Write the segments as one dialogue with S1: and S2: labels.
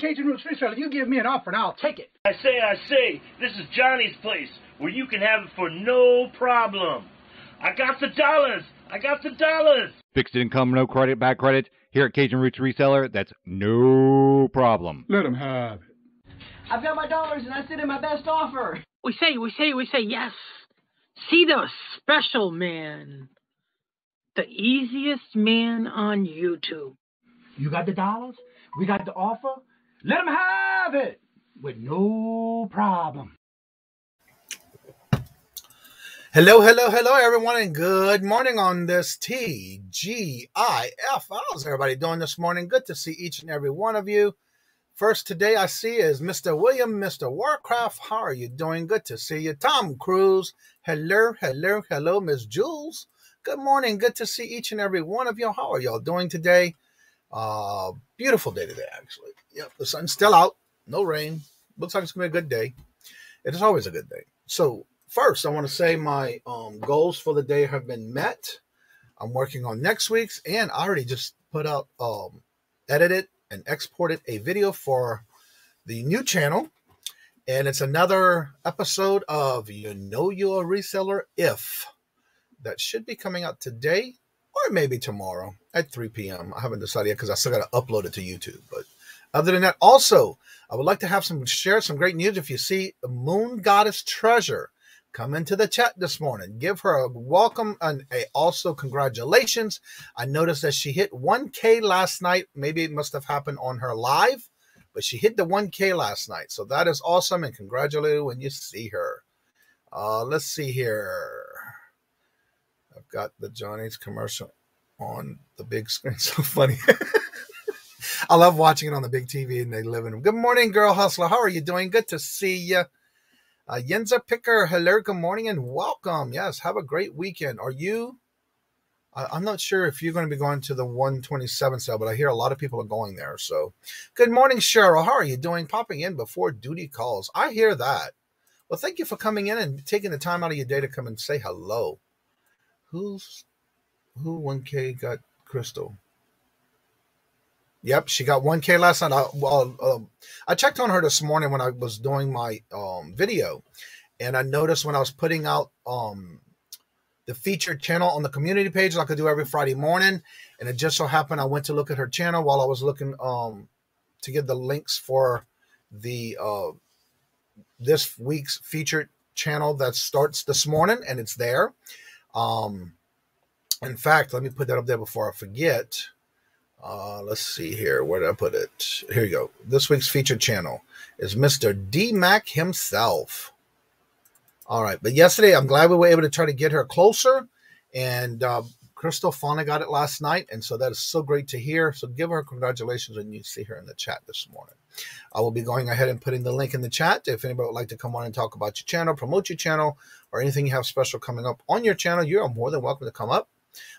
S1: Kajun Reseller, you give me an offer and I'll take it.
S2: I say, this is Johnny's place where you can have it for no problem. I got the dollars.
S3: Fixed income, no credit, back credit. Here at Cajun Roots Reseller, that's no problem.
S1: Let them have it.
S4: I've got my dollars and I sent in my best offer.
S5: We say yes. See the special man. The easiest man on YouTube.
S1: You got the dollars? We got the offer? Let them have it with no problem.
S6: Hello, everyone, and good morning on this TGIF. How's everybody doing this morning? Good to see each and every one of you. First today I see is Mr. William, Mr. Warcraft. How are you doing? Good to see you. Tom Cruise. Hello, Miss Jules. Good morning. Good to see each and every one of you. How are y'all doing today? Beautiful day today, actually. Yep, the sun's still out. No rain. Looks like it's going to be a good day. It is always a good day. So first, I want to say my goals for the day have been met. I'm working on next week's, and I already just put out, edited and exported a video for the new channel. And it's another episode of You Know You're a Reseller If. That should be coming out today or maybe tomorrow at 3 p.m. I haven't decided yet because I still got to upload it to YouTube. But other than that, also, I would like to have share some great news. If you see Moon Goddess Treasure come into the chat this morning, give her a welcome and also congratulations. I noticed that she hit 1K last night. Maybe it must have happened on her live, but she hit the 1K last night. So that is awesome, and congratulate her when you see her. Let's see here. I've got the Johnny's commercial on the big screen. So funny. I love watching it on the big TV and they live in them. Good morning, Girl Hustler. How are you doing? Good to see you. Yenza Picker, hello, good morning and welcome. Yes, have a great weekend. Are you? I'm not sure if you're going to be going to the 127 sale, but I hear a lot of people are going there. So good morning, Cheryl. How are you doing? Popping in before duty calls. I hear that. Well, thank you for coming in and taking the time out of your day to come and say hello. Who 1K got Crystal? Yep, she got 1K last night. I checked on her this morning when I was doing my video, and I noticed when I was putting out the featured channel on the community page like I do every Friday morning, and it just so happened I went to look at her channel while I was looking to get the links for the this week's featured channel that starts this morning, and it's there. In fact, let me put that up there before I forget. Let's see here. Where did I put it? Here you go. This week's featured channel is Mr. D-Mac himself. All right. But yesterday, I'm glad we were able to try to get her closer. And Crystal finally got it last night. And so that is so great to hear. So give her congratulations when you see her in the chat this morning. I will be going ahead and putting the link in the chat. If anybody would like to come on and talk about your channel, promote your channel, or anything you have special coming up on your channel, you are more than welcome to come up.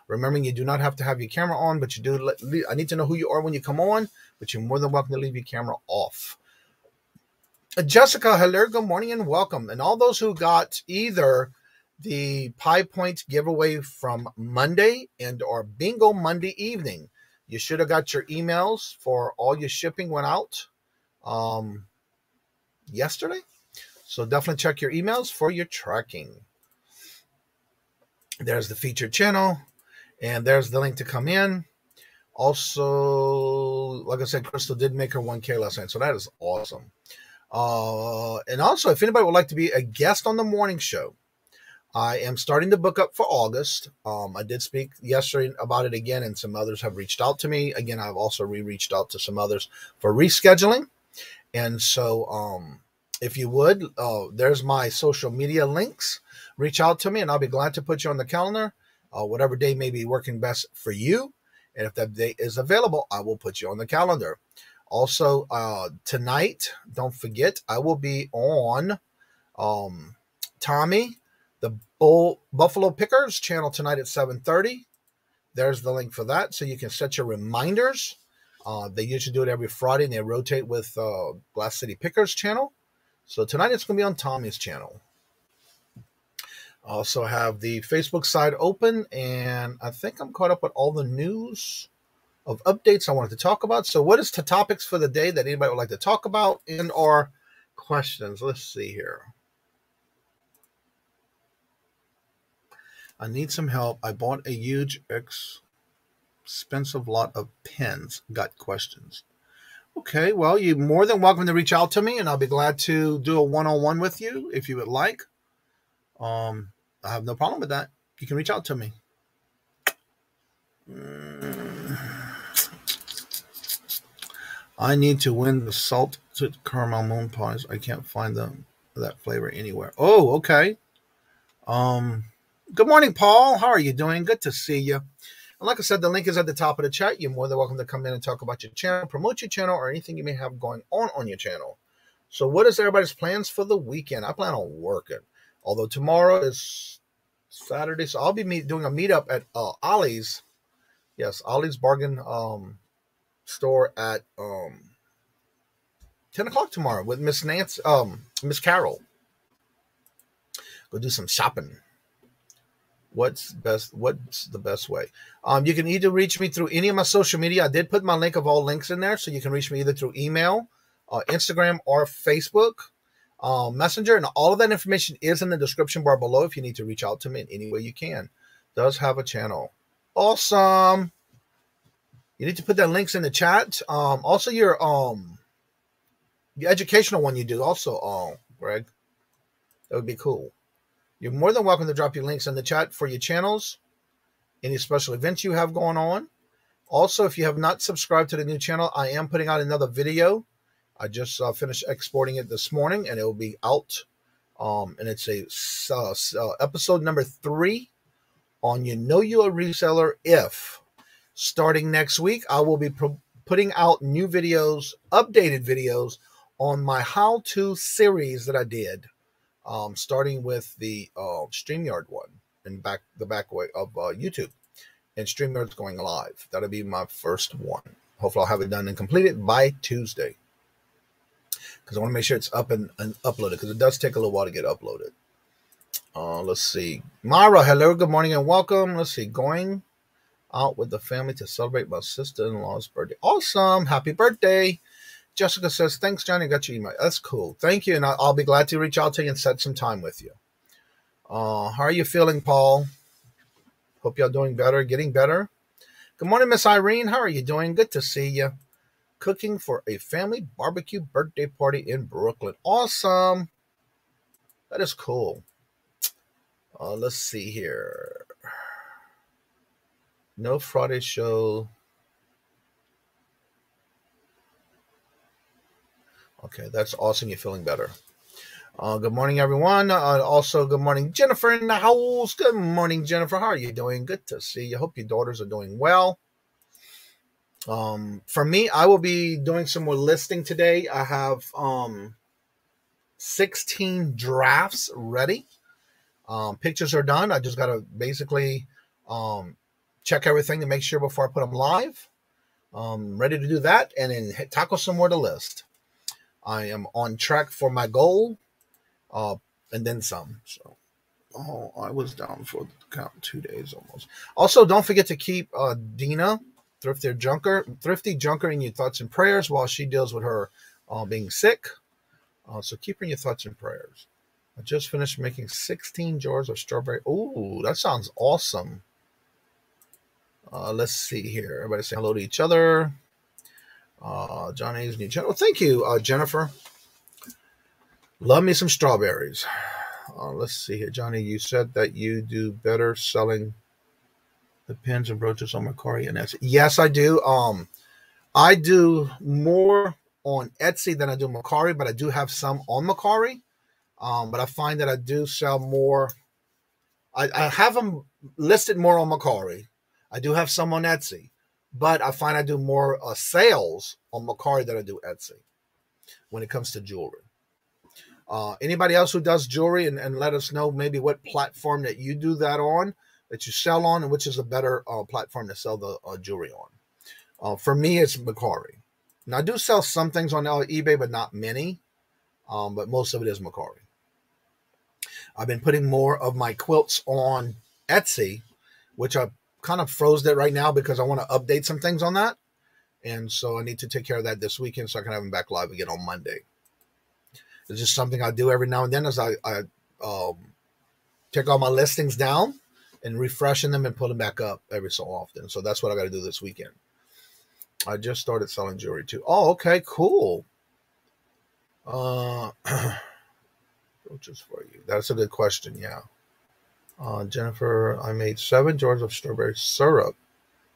S6: Remembering you do not have to have your camera on, but you do. I need to know who you are when you come on, but you're more than welcome to leave your camera off. Jessica, hello, good morning and welcome. And all those who got either the Pie Points giveaway from Monday and or Bingo Monday evening, you should have got your emails for all your shipping went out yesterday. So definitely check your emails for your tracking. There's the featured channel, and there's the link to come in. Also, like I said, Crystal did make her 1K last night, so that is awesome. And also, if anybody would like to be a guest on the morning show, I am starting to book up for August. I did speak yesterday about it again, and some others have reached out to me. Again, I've also reached out to some others for rescheduling. And so if you would, there's my social media links. Reach out to me, and I'll be glad to put you on the calendar, whatever day may be working best for you. And if that day is available, I will put you on the calendar. Also, tonight, don't forget, I will be on Tommy, the Buffalo Pickers channel tonight at 7:30. There's the link for that, so you can set your reminders. They usually do it every Friday, and they rotate with Glass City Pickers channel. So tonight it's going to be on Tommy's channel. Also have the Facebook side open, and I think I'm caught up with all the news of updates I wanted to talk about. So what is the topics for the day that anybody would like to talk about and or questions? Let's see here. I need some help. I bought a huge expensive lot of pens. Got questions. Okay, well, you're more than welcome to reach out to me, and I'll be glad to do a one-on-one with you if you would like. I have no problem with that. You can reach out to me. I need to win the salted caramel moon pies. I can't find that flavor anywhere. Oh, okay. Good morning, Paul. How are you doing? Good to see you. And like I said, the link is at the top of the chat. You're more than welcome to come in and talk about your channel, promote your channel, or anything you may have going on your channel. So what is everybody's plans for the weekend? I plan on working. Although tomorrow is Saturday, so I'll be doing a meetup at Ollie's. Yes, Ollie's Bargain store at 10 o'clock tomorrow with Miss Nancy, Miss Carol. Go do some shopping. What's the best way? You can either reach me through any of my social media. I did put my link of all links in there, so you can reach me either through email, Instagram, or Facebook Messenger, and all of that information is in the description bar below if you need to reach out to me in any way you can. Does have a channel. Awesome. You need to put that links in the chat. Also your educational one you do also, Greg. That would be cool. You're more than welcome to drop your links in the chat for your channels, any special events you have going on. Also, if you have not subscribed to the new channel, I am putting out another video. I just finished exporting it this morning, and it will be out. And it's episode number 3 on You Know You're a Reseller If. Starting next week, I will be putting out new videos, updated videos on my how-to series that I did. Starting with the StreamYard one and the back way of YouTube, and StreamYard's going live. That'll be my first one. Hopefully I'll have it done and completed by Tuesday, because I want to make sure it's up and uploaded, because it does take a little while to get uploaded. Let's see. Mara, hello, good morning and welcome. Let's see. Going out with the family to celebrate my sister-in-law's birthday. Awesome. Happy birthday. Jessica says, thanks, Johnny. I got your email. That's cool. Thank you. And I'll be glad to reach out to you and set some time with you. How are you feeling, Paul? Hope y'all doing better, getting better. Good morning, Miss Irene. How are you doing? Good to see you. Cooking for a family barbecue birthday party in Brooklyn. Awesome. That is cool. Let's see here. No Friday show. Okay, that's awesome. You're feeling better. Good morning, everyone. Also, good morning, Jennifer in the house. Good morning, Jennifer. How are you doing? Good to see you. Hope your daughters are doing well. For me, I will be doing some more listing today. I have 16 drafts ready. Pictures are done. I just got to basically check everything to make sure before I put them live. Ready to do that and then tackle some more to list. I am on track for my goal, and then some. So, I was down for the count 2 days almost. Also, don't forget to keep Dina, Thrifty Junker, in your thoughts and prayers while she deals with her being sick. So keep in your thoughts and prayers. I just finished making 16 jars of strawberry. Ooh, that sounds awesome. Let's see here. Everybody say hello to each other. Johnny's new channel. Well, thank you, Jennifer. Love me some strawberries. Let's see here. Johnny, you said that you do better selling the pins and brooches on Mercari and Etsy. Yes, I do. I do more on Etsy than I do Mercari, but I do have some on Mercari. But I find that I do sell more. I have them listed more on Mercari. I do have some on Etsy, but I find I do more sales on Mercari than I do Etsy when it comes to jewelry. Anybody else who does jewelry, and let us know maybe what platform that you do that on, that you sell on, and which is a better platform to sell the jewelry on. For me, it's Mercari. Now, I do sell some things on eBay, but not many. But most of it is Mercari. I've been putting more of my quilts on Etsy, which I kind of froze it right now because I want to update some things on that. And so I need to take care of that this weekend so I can have them back live again on Monday. It's just something I do every now and then as I take all my listings down and refreshing them and put them back up every so often. So that's what I got to do this weekend. I just started selling jewelry too. Oh, okay, cool. Brooches for you. That's a good question. Yeah. Jennifer, I made 7 jars of strawberry syrup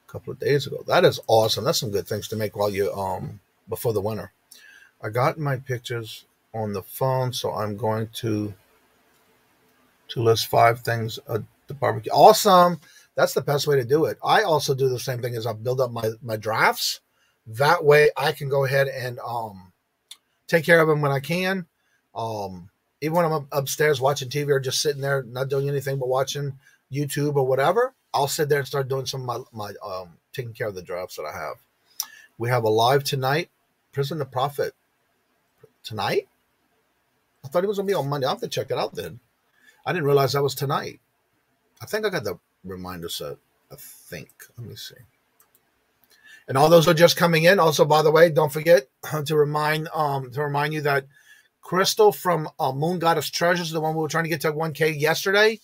S6: a couple of days ago. That is awesome. That's some good things to make while you before the winter. I got my pictures on the phone, so I'm going to list 5 things at the barbecue. Awesome. That's the best way to do it. I also do the same thing as I build up my drafts. That way I can go ahead and take care of them when I can. Even when I'm upstairs watching TV or just sitting there not doing anything but watching YouTube or whatever, I'll sit there and start doing some of my taking care of the drafts that I have. We have a live tonight. Prison the Prophet. Tonight? I thought it was going to be on Monday. I'll have to check it out then. I didn't realize that was tonight. I think I got the reminder set. I think. Let me see. And all those are just coming in. Also, by the way, don't forget to remind you that Crystal from Moon Goddess Treasures, the one we were trying to get to 1K yesterday,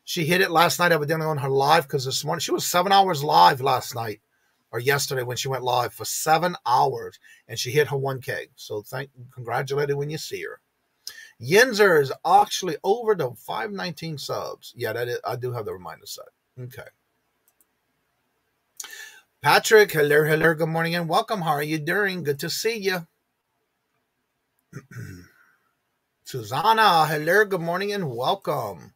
S6: she hit it last night. I was doing it on her live because this morning she was 7 hours live last night or yesterday when she went live for 7 hours and she hit her 1K. So congratulate her when you see her. Yinzer is actually over to 519 subs. Yeah, that is, I do have the reminder set. Okay. Patrick, hello, good morning and welcome. How are you doing? Good to see you. Susanna, hello, good morning and welcome.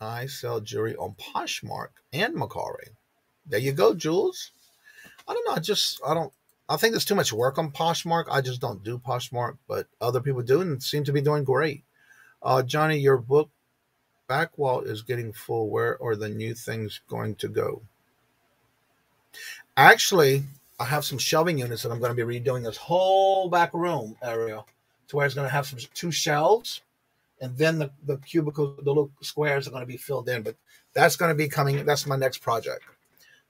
S6: I sell jewelry on Poshmark and Mercari. There you go, Jules. I don't know. I think there's too much work on Poshmark. I just don't do Poshmark, but other people do and seem to be doing great. Johnny, your book back wall is getting full. Where are the new things going to go? Actually, I have some shelving units that I'm going to be redoing this whole back room area to where it's going to have 2 shelves, and then the cubicles, the little squares are going to be filled in. But that's going to be coming. That's my next project.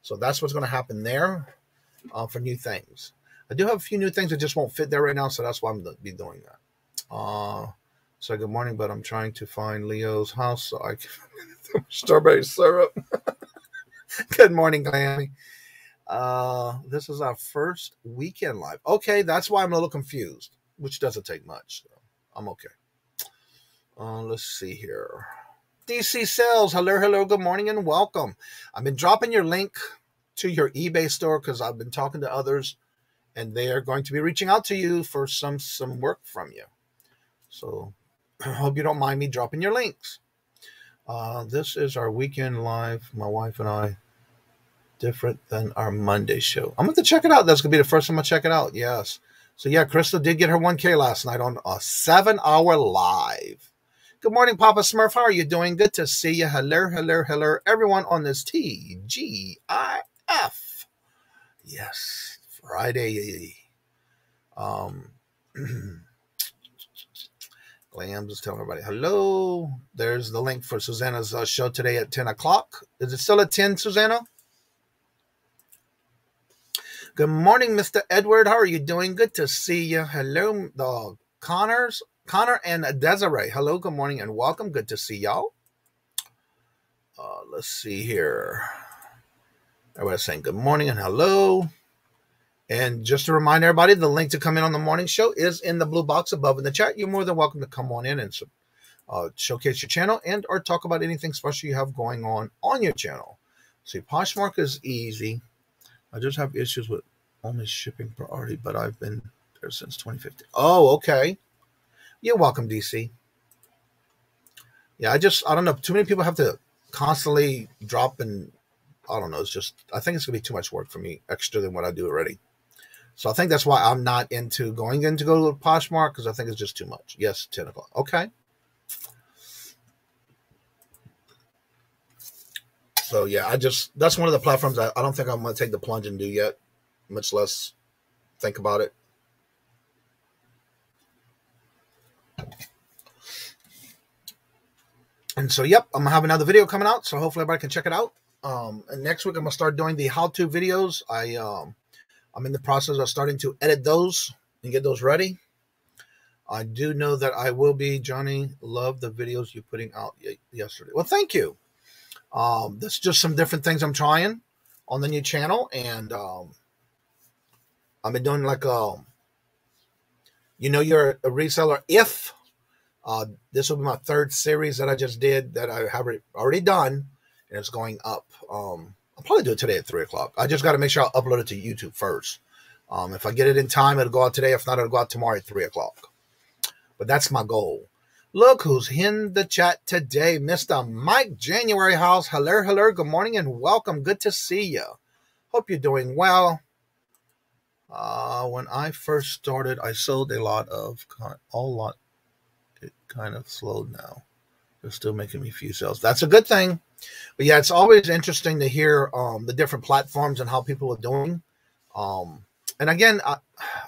S6: So that's what's going to happen there for new things. I do have a few new things that just won't fit there right now, so that's why I'm going to be doing that. So good morning, but I'm trying to find Leo's house so I can strawberry syrup. Good morning, Glammy. This is our first weekend live. Okay, that's why I'm a little confused, which doesn't take much. So I'm okay. Let's see here. DC Sales, hello, good morning and welcome. I've been dropping your link to your eBay store because I've been talking to others and they are going to be reaching out to you for some work from you. So I hope you don't mind me dropping your links. This is our weekend live, my wife and I. Different than our Monday show. I'm going to check it out. That's going to be the first time I check it out. Yes. So yeah, Crystal did get her 1K last night on a 7-hour live. Good morning, Papa Smurf. How are you doing? Good to see you. Hello, everyone on this TGIF. Yes, Friday. Glam just telling everybody hello. There's the link for Susanna's show today at 10 o'clock. Is it still at 10, Susanna? Good morning, Mr. Edward. How are you doing? Good to see you. Hello, Connor and Desiree. Hello, good morning, and welcome. Good to see y'all. Let's see here. Everybody's saying good morning and hello. And just to remind everybody, the link to come in on the morning show is in the blue box above in the chat. You're more than welcome to come on in and showcase your channel and or talk about anything special you have going on your channel. See, Poshmark is easy. I just have issues with only shipping priority, but I've been there since 2015. Oh, okay. You're welcome, DC. Yeah, I don't know. Too many people have to constantly drop, and I don't know. I think it's going to be too much work for me, extra than what I do already. So I think that's why I'm not into go to Poshmark, because I think it's just too much. Yes, 10 o'clock. Okay. So yeah, that's one of the platforms I don't think I'm going to take the plunge and do yet, much less think about it. And so, yep, I'm going to have another video coming out, so hopefully everybody can check it out. And next week, I'm going to start doing the how-to videos. I'm in the process of starting to edit those and get those ready. I do know that I will be. Johnny, love the videos you're putting out yesterday. Well, thank you. That's just some different things I'm trying on the new channel. And I've been doing like, you're a reseller if... this will be my third series that I just did that I have already done, and it's going up. I'll probably do it today at 3 o'clock. I just got to make sure I upload it to YouTube first. If I get it in time, it'll go out today. If not, it'll go out tomorrow at 3 o'clock. But that's my goal. Look who's in the chat today, Mr. Mike January House. Hello, good morning and welcome. Good to see you. Hope you're doing well. When I first started, I sold a lot. It kind of slowed now. They're still making me a few sales. That's a good thing. But yeah, it's always interesting to hear the different platforms and how people are doing. And again,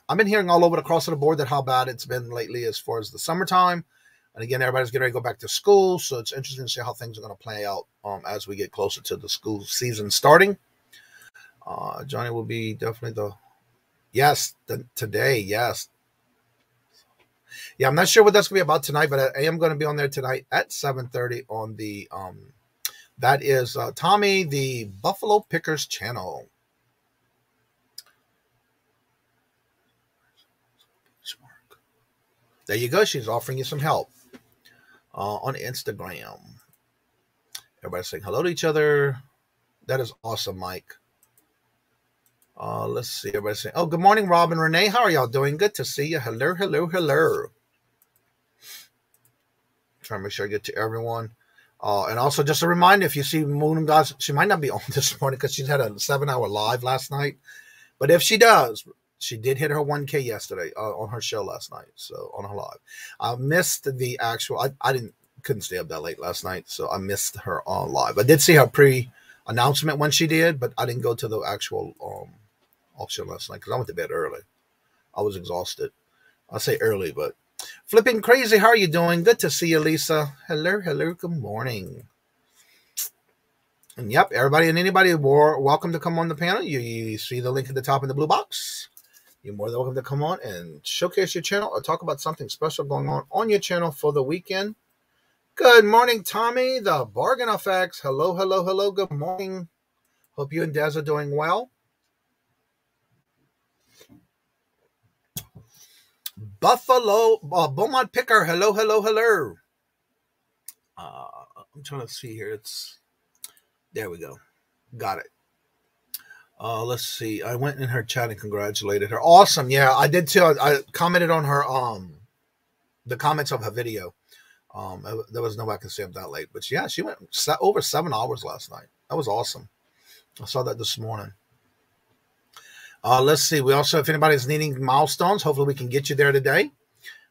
S6: I've been hearing all over across the board that how bad it's been lately as far as the summertime. And again, everybody's getting ready to go back to school. So it's interesting to see how things are going to play out as we get closer to the school season starting. Johnny will be definitely today. Yes. Yeah, I'm not sure what that's going to be about tonight, but I am going to be on there tonight at 7:30 on the, that is Tommy, the Buffalo Pickers channel. There you go. She's offering you some help on Instagram. Everybody's saying hello to each other. That is awesome, Mike. Let's see. Everybody's saying, oh, good morning, Rob and Renee. How are y'all doing? Good to see you. Hello. Trying to make sure I get to everyone. And also just a reminder, if you see Moon and Gods, she might not be on this morning because she's had a 7-hour live last night. But if she does, she did hit her 1K yesterday on her show last night. So on her live. I missed the actual, couldn't stay up that late last night. So I missed her on live. I did see her pre-announcement when she did, but I didn't go to the actual auction last night because I went to bed early. I was exhausted. I'll say early, but flipping crazy. How are you doing? Good to see you, Lisa. Hello. Good morning. And yep, everybody and anybody welcome to come on the panel. You see the link at the top in the blue box. You're more than welcome to come on and showcase your channel or talk about something special going on your channel for the weekend. Good morning, Tommy, the Bargain Effects. Hello. Good morning. Hope you and Des are doing well. Buffalo, Beaumont Picker. Hello. I'm trying to see here. There we go. Got it. Let's see. I went in her chat and congratulated her. Awesome. Yeah, I did too. I commented on her, the comments of her video. There was no way I could stay up that late, but yeah, she went over 7 hours last night. That was awesome. I saw that this morning. Let's see. We also, if anybody's needing milestones, hopefully we can get you there today.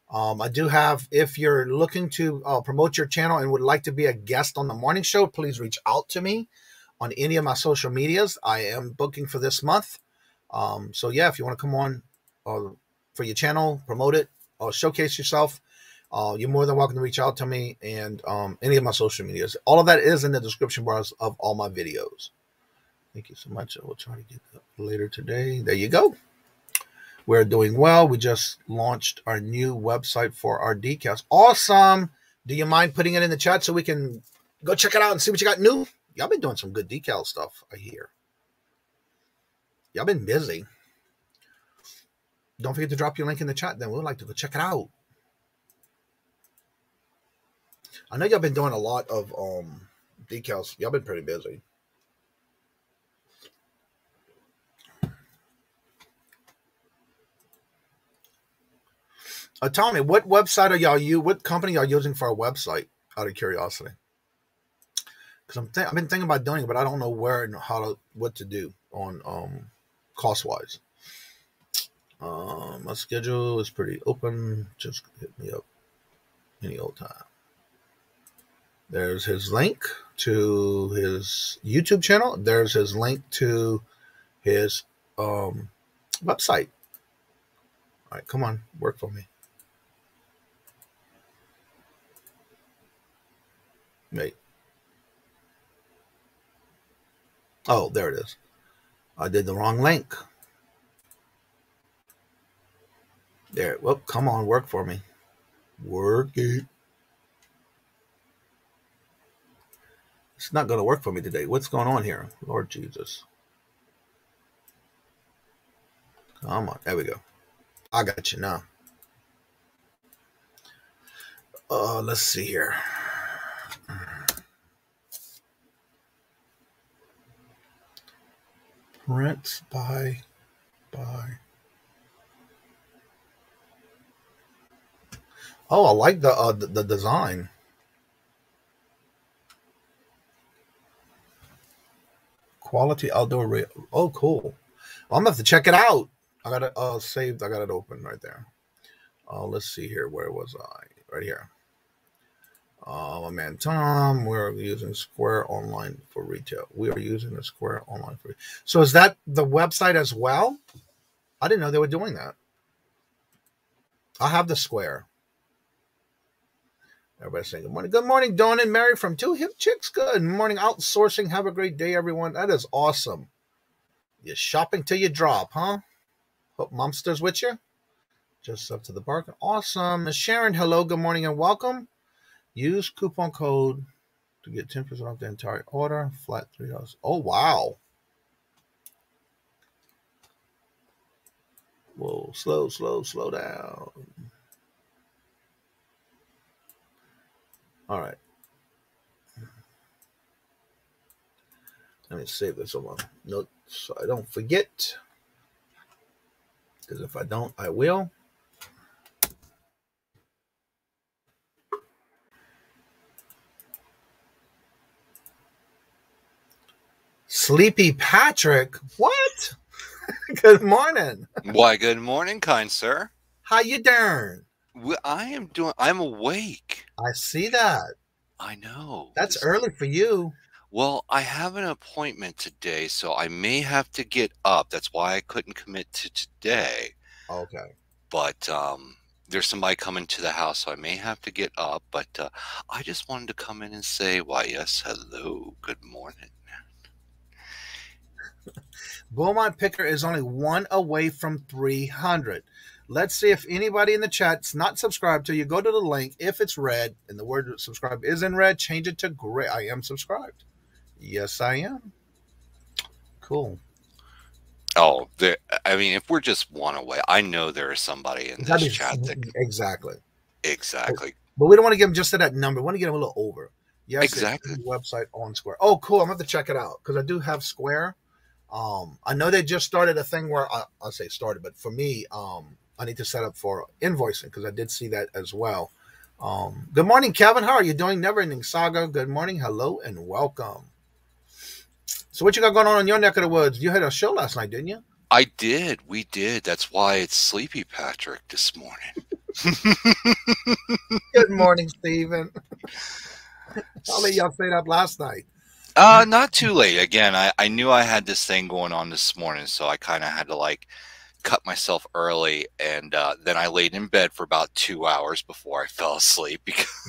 S6: I do have, if you're looking to promote your channel and would like to be a guest on the morning show, please reach out to me on any of my social medias. I am booking for this month. So yeah, if you want to come on for your channel, promote it, or showcase yourself, you're more than welcome to reach out to me and any of my social medias. All of that is in the description bars of all my videos. Thank you so much. I will try to get that later today. There you go. We're doing well. We just launched our new website for our decals. Awesome. Do you mind putting it in the chat so we can go check it out and see what you got new? Y'all been doing some good decal stuff, I hear. Y'all been busy. Don't forget to drop your link in the chat then. We'd like to go check it out. I know y'all been doing a lot of decals. Y'all been pretty busy. Tell me, what website are y'all what company y'all using for a website, out of curiosity? Because I've been thinking about doing it, but I don't know where and what to do on cost-wise. My schedule is pretty open. Just hit me up any old time. There's his link to his YouTube channel. There's his link to his website. All right, come on, work for me. Wait. Oh, there it is. I did the wrong link. There. Well, come on, work for me. Work it. It's not going to work for me today. What's going on here? Lord Jesus. Come on. There we go. I got you now. Let's see here. Print by. Oh, I like the design. Quality outdoor. Oh, cool. Well, I'm gonna have to check it out. I got it saved. I got it open right there. Let's see here. Where was I? Right here. My man Tom. We're using Square Online for retail. We are using the Square Online for. So is that the website as well? I didn't know they were doing that. I have the Square. Everybody's saying good morning. Good morning, Dawn and Mary from Two Hip Chicks. Good morning, outsourcing. Have a great day, everyone. That is awesome. You're shopping till you drop, huh? Hope Momster's with you. Just up to the bargain. Awesome. Miss Sharon, hello, good morning, and welcome. Use coupon code to get 10% off the entire order. Flat $3. Oh, wow. Whoa, slow down. All right. Let me save this on my notes so I don't forget. Because if I don't, I will. Sleepy Patrick? What? Good morning.
S7: Why, good morning, kind sir.
S6: How you doing?
S7: I'm awake.
S6: I see that.
S7: I know.
S6: That's early for you.
S7: Well, I have an appointment today, so I may have to get up. That's why I couldn't commit to today.
S6: Okay.
S7: But there's somebody coming to the house, so I may have to get up. But I just wanted to come in and say, why, yes, hello, good morning.
S6: Beaumont Picker is only one away from 300. Let's see if anybody in the chat's not subscribed to you. Go to the link. If it's red and the word subscribe is in red, change it to gray. I am subscribed. Yes, I am. Cool.
S7: Oh, I mean, if we're just one away, I know there is somebody in this chat that...
S6: Exactly.
S7: But
S6: we don't want to give them just to that number. We want to get them a little over. Yes,
S7: exactly.
S6: Website on Square. Oh, cool. I'm going to have to check it out because I do have Square. I know they just started a thing where I'll say started, but for me, I need to set up for invoicing because I did see that as well. Good morning, Kevin. How are you doing? Never Ending Saga. Good morning. Hello and welcome. So what you got going on in your neck of the woods? You had a show last night, didn't you?
S7: I did. We did. That's why it's Sleepy Patrick this morning.
S6: Good morning, Steven. How late y'all stayed up last night?
S7: Not too late. Again, I knew I had this thing going on this morning, so I kind of had to like cut myself early, and then I laid in bed for about 2 hours before I fell asleep.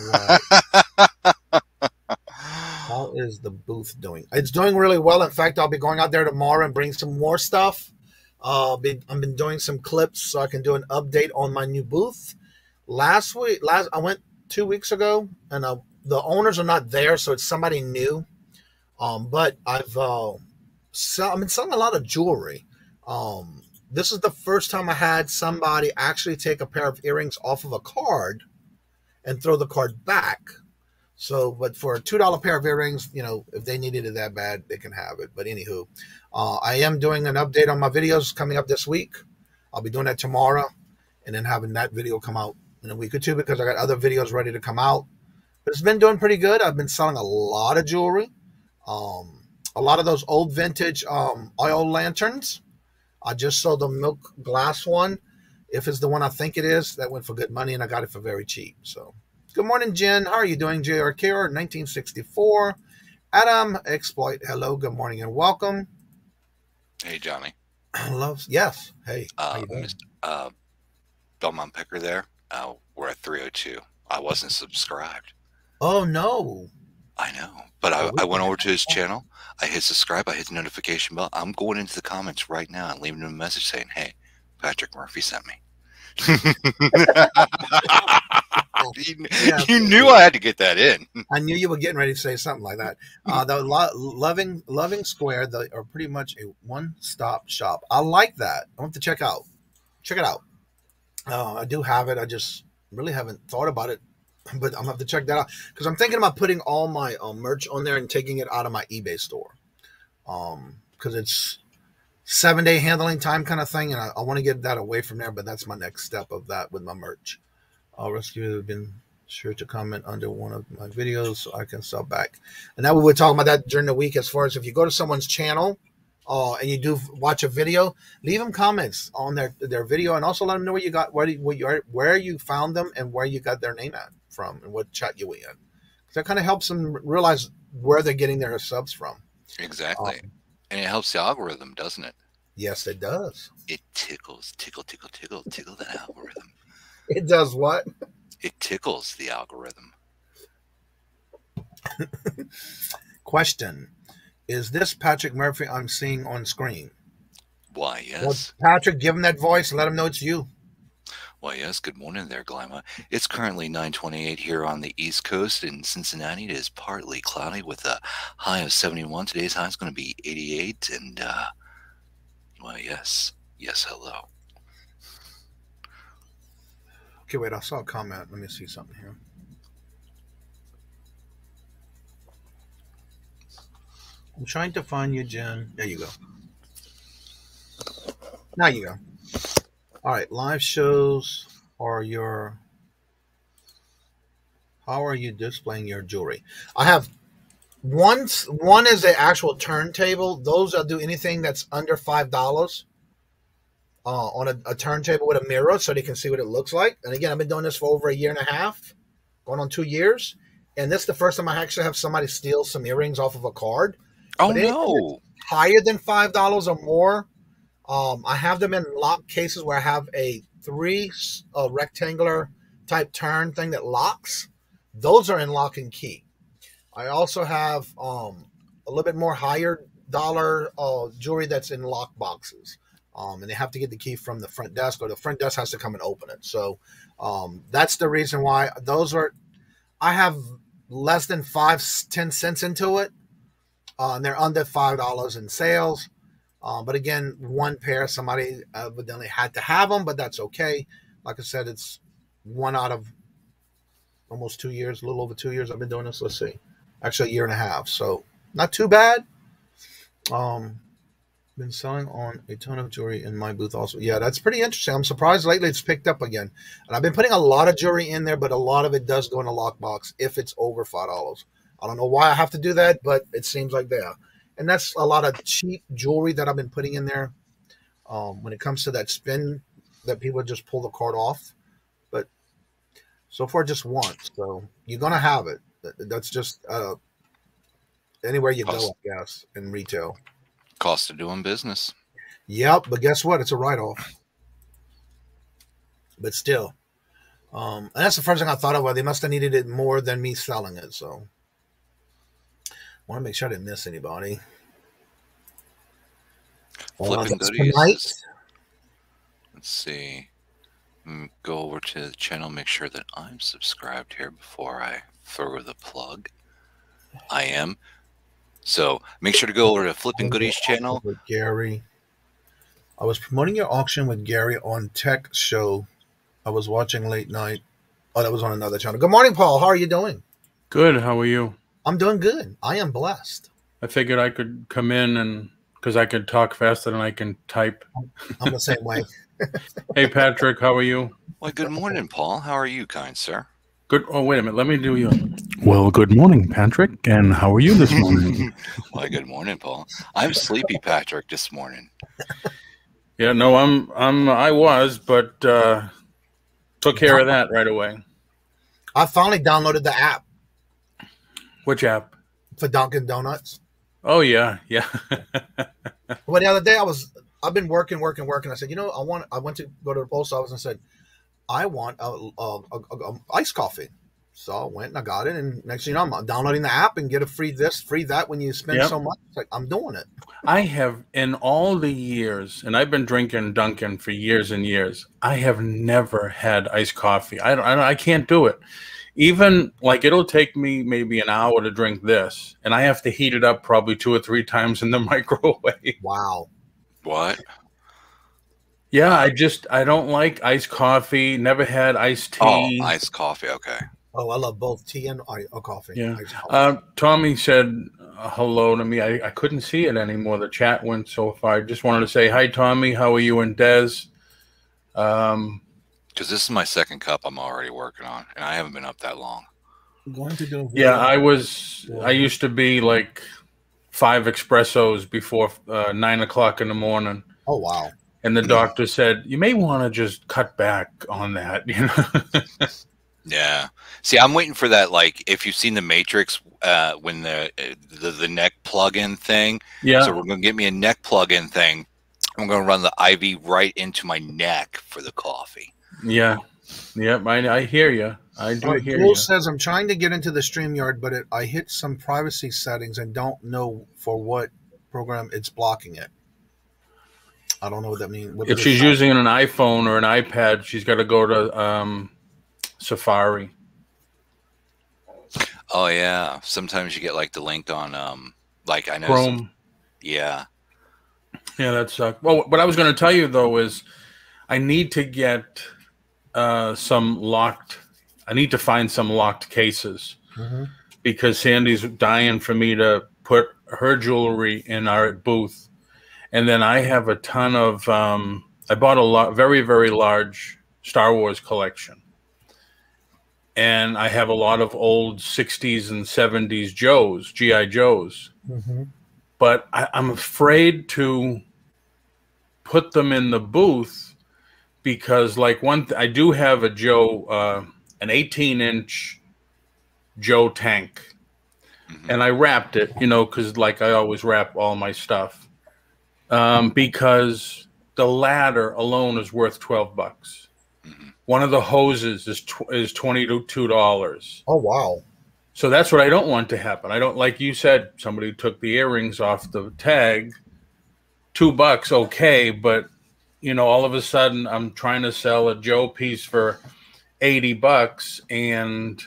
S6: Right. How is the booth doing? It's doing really well. In fact, I'll be going out there tomorrow and bring some more stuff. I've been doing some clips so I can do an update on my new booth. I went 2 weeks ago, and the owners are not there, so it's somebody new. But I've been selling a lot of jewelry. This is the first time I had somebody actually take a pair of earrings off of a card and throw the card back. So, but for a $2 pair of earrings, if they needed it that bad, they can have it. But anywho, I am doing an update on my videos coming up this week. I'll be doing that tomorrow and then having that video come out in a week or two because I got other videos ready to come out. But it's been doing pretty good. I've been selling a lot of jewelry. A lot of those old vintage oil lanterns. I just sold the milk glass one. If it's the one I think it is, that went for good money, and I got it for very cheap. So, good morning, Jen. How are you doing, JRK? 1964. Adam Exploit. Hello, good morning, and welcome.
S7: Hey, Johnny.
S6: Yes. Hey. How you doing?
S7: Belmont Picker there. We're at 302. I wasn't subscribed.
S6: Oh, no.
S7: I know. But I went over to his channel. I hit subscribe. I hit the notification bell. I'm going into the comments right now and leaving him a message saying, hey, Patrick Murphy sent me. You knew I had to get that in.
S6: I knew you were getting ready to say something like that. The Loving Square, they are pretty much a one-stop shop. I like that. I want to check it out. I do have it. I just really haven't thought about it, but I'm gonna have to check that out because I'm thinking about putting all my merch on there and taking it out of my eBay store. Because it's 7-day handling time kind of thing, and I want to get that away from there. But that's my next step of that with my merch. Rescue have been sure to comment under one of my videos so I can sell back. And now we were talking about that during the week as far as if you go to someone's channel and you do watch a video, leave them comments on their video and also let them know where you got where you found them and where you got their name from and what chat you were in. That kind of helps them realize where they're getting their subs from.
S7: Exactly. And it helps the algorithm, doesn't it?
S6: Yes, it does.
S7: It tickle the algorithm.
S6: It does what?
S7: It tickles the algorithm.
S6: Question. Is this Patrick Murphy I'm seeing on screen?
S7: Why, yes.
S6: Well, Patrick, give him that voice. Let him know it's you.
S7: Why, yes. Good morning there, Glamma. It's currently 9:28 here on the East Coast. In Cincinnati, it is partly cloudy with a high of 71. Today's high is going to be 88. And, well, yes. Yes, hello.
S6: Okay, wait. I saw a comment. Let me see something here. I'm trying to find you, Jen. There you go. Now you go. All right. Live shows are your... How are you displaying your jewelry? I have one is the actual turntable. Those I'll do anything that's under $5 on a turntable with a mirror so they can see what it looks like. And again, I've been doing this for over 1.5 years, going on 2 years. And this is the first time I actually have somebody steal some earrings off of a card.
S7: Oh, no.
S6: Higher than $5 or more. I have them in lock cases where I have a 3 rectangular type turn thing that locks. Those are in lock and key. I also have a little bit more higher dollar jewelry that's in lock boxes. And they have to get the key from the front desk, or the front desk has to come and open it. So that's the reason why I have less than 5-10 cents into it. And they're under $5 in sales. But again, one pair, somebody evidently had to have them, but that's okay. Like I said, it's 1 out of almost 2 years, a little over 2 years I've been doing this. Let's see. Actually, 1.5 years. So not too bad. Been selling on a ton of jewelry in my booth also. Yeah, that's pretty interesting. I'm surprised lately it's picked up again. And I've been putting a lot of jewelry in there, but a lot of it does go in a lockbox if it's over $5. I don't know why I have to do that, but it seems like they are. And that's a lot of cheap jewelry that I've been putting in there. When it comes to that spin, that people just pull the card off. But so far, just once. So you're going to have it. That's just anywhere you go, I guess, in retail.
S7: Cost of doing business.
S6: Yep, but guess what? It's a write-off. But still. And that's the first thing I thought of. Well, they must have needed it more than me selling it. So Want to make sure I didn't miss anybody.
S7: Flipping goodies. Let's see. Go over to the channel, make sure that I'm subscribed here before I throw the plug. I am. So make sure to go over to Flipping Goodies channel.
S6: With Gary. I was promoting your auction with Gary on Tech Show. I was watching late night. Oh, that was on another channel. Good morning, Paul. How are you doing?
S8: Good. How are you?
S6: I'm doing good. I am blessed.
S8: I figured I could come in and because I could talk faster than I can type.
S6: I'm the same way.
S8: Hey, Patrick, how are you?
S7: Well, good morning, Paul. How are you, kind sir?
S8: Good. Oh, wait a minute. Let me do you. Well, good morning, Patrick. And how are you this morning?
S7: Why, good morning, Paul. I'm sleepy, Patrick, this morning.
S8: Yeah, no, I was, but took care of that right away.
S6: I finally downloaded the app.
S8: Which app?
S6: For Dunkin' Donuts.
S8: Oh yeah.
S6: Well, the other day I've been working. I said, I went to go to the post office and said, I want a iced coffee. So I went and I got it, and next thing you know, I'm downloading the app and get a free this, free that when you spend so much. It's like, I'm doing it.
S8: I have, in all the years, and I've been drinking Dunkin' for years and years, I have never had iced coffee. I can't do it. Even like it'll take me maybe an hour to drink this, and I have to heat it up probably 2 or 3 times in the microwave.
S6: Wow.
S7: What?
S8: Yeah, I don't like iced coffee. Never had iced tea.
S7: Oh, iced coffee. Okay.
S6: Oh, I love both tea and coffee.
S8: Yeah. Tommy said hello to me. I couldn't see it anymore. The chat went so far. I just wanted to say hi, Tommy. How are you and Des?
S7: Because this is my second cup I'm already working on, and I haven't been up that long.
S8: Yeah, I used to be like 5 espressos before 9 o'clock in the morning.
S6: Oh, wow.
S8: And the doctor said, you may want to just cut back on that,
S7: Yeah. See, I'm waiting for that. Like, if you've seen The Matrix, when the neck plug-in thing.
S8: Yeah.
S7: So we're going to get me a neck plug-in thing. I'm going to run the IV right into my neck for the coffee.
S8: Yeah. Yeah. I hear you. I do hear
S6: Bruce
S8: you.
S6: says, I'm trying to get into the StreamYard, but I hit some privacy settings and don't know for what program it's blocking it. I don't know what that means.
S8: If she's using an iPhone or an iPad, she's got to go to Safari.
S7: Oh yeah, sometimes you get like the link on like I know
S8: Chrome.
S7: Yeah,
S8: that sucks. Well, what I was going to tell you though is I need to get some locked. I need to find some locked cases because Sandy's dying for me to put her jewelry in our booth. And then I have a ton of, I bought a very, very large Star Wars collection. And I have a lot of old 60s and 70s Joes, G.I. Joes. But I'm afraid to put them in the booth because like I do have a Joe, an 18-inch Joe tank. And I wrapped it, because like I always wrap all my stuff. Because the ladder alone is worth $12. One of the hoses is $22.
S6: Oh, wow.
S8: So that's what I don't want to happen. I don't, like you said, somebody took the earrings off the tag, $2, okay, but all of a sudden I'm trying to sell a Joe piece for $80 and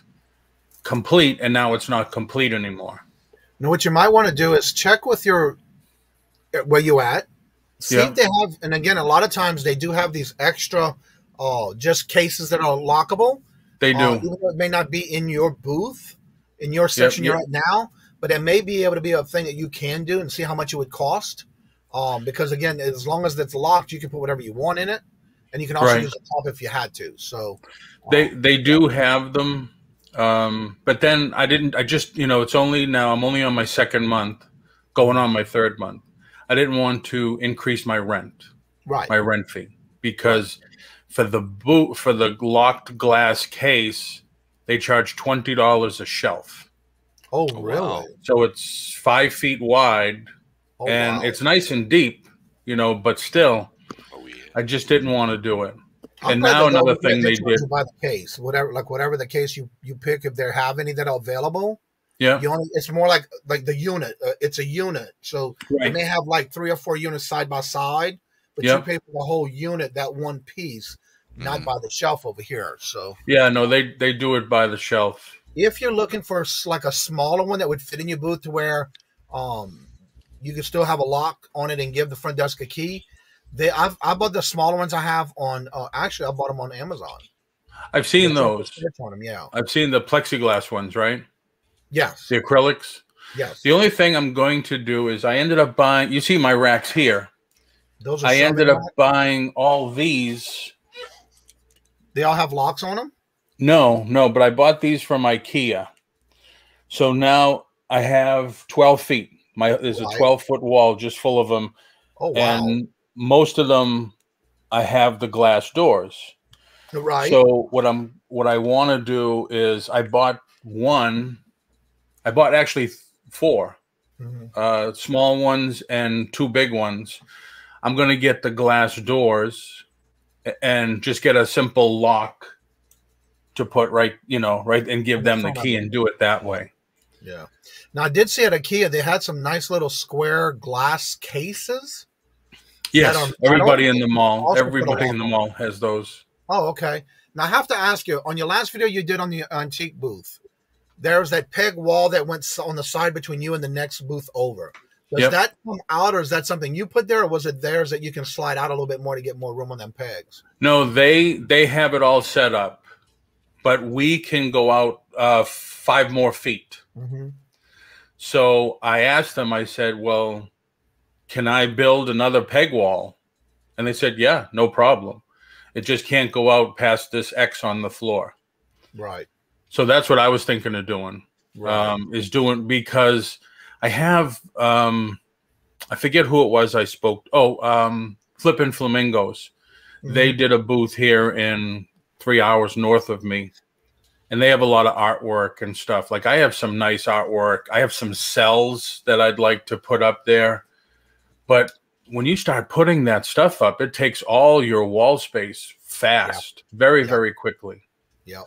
S8: complete, and now it's not complete anymore.
S6: Now, what you might want to do is check with where you at, see if they have, and again, a lot of times they do have these extra just cases that are lockable.
S8: They do.
S6: Even though it may not be in your booth, in your section you're at now, but it may be able to be a thing that you can do and see how much it would cost. Because again, as long as it's locked, you can put whatever you want in it, and you can also use the top if you had to. So
S8: they do have them, but then I just it's only now I'm only on my 2nd month, going on my 3rd month. I didn't want to increase my rent, my rent fee, because for the locked glass case, they charge $20 a shelf.
S6: Oh, really? Wow.
S8: So it's 5 feet wide, and it's nice and deep, but still, I just didn't want to do it. And now another thing they did
S6: by the case, whatever the case you pick, if they have any that are available,
S8: Yeah.
S6: It's more like the unit. It's a unit. So they may have like 3 or 4 units side by side, but you pay for the whole unit, that one piece, not by the shelf over here. So
S8: yeah, no, they do it by the shelf.
S6: if you're looking for like a smaller one that would fit in your booth to where you can still have a lock on it and give the front desk a key, I bought the smaller ones I have on. Actually, I bought them on Amazon.
S8: I've seen those.
S6: On them, yeah.
S8: I've seen the plexiglass ones, right?
S6: Yes.
S8: The acrylics.
S6: Yes.
S8: The only thing I'm going to do is I ended up buying. You see my racks here.
S6: Those are
S8: I ended up buying all these.
S6: They all have locks on them?
S8: No, but I bought these from IKEA. So now I have 12 feet. There's a 12-foot wall just full of them.
S6: Oh, wow.
S8: And most of them, I have the glass doors.
S6: Right.
S8: So what I want to do is I bought actually 4 small ones and 2 big ones. I'm going to get the glass doors and just get a simple lock to put right and give them the key and do it that way.
S6: Yeah. Now I did see at IKEA they had some nice little square glass cases.
S8: Yes, everybody in the mall has those.
S6: Oh, okay. Now I have to ask you, on your last video you did on the antique booth, there was that peg wall that went on the side between you and the next booth over. Does that come out, or is that something you put there, or was it theirs that you can slide out a little bit more to get more room on them pegs?
S8: No, they have it all set up, but we can go out 5 more feet. So I asked them, I said, well, can I build another peg wall? And they said, yeah, no problem. It just can't go out past this X on the floor.
S6: Right.
S8: So that's what I was thinking of doing. Right. Because I have, I forget who it was I spoke. Flippin' Flamingos. They did a booth here in 3 hours north of me. And they have a lot of artwork and stuff. Like I have some nice artwork. I have some cells that I'd like to put up there. But when you start putting that stuff up, it takes all your wall space fast, very, very quickly.
S6: Yep.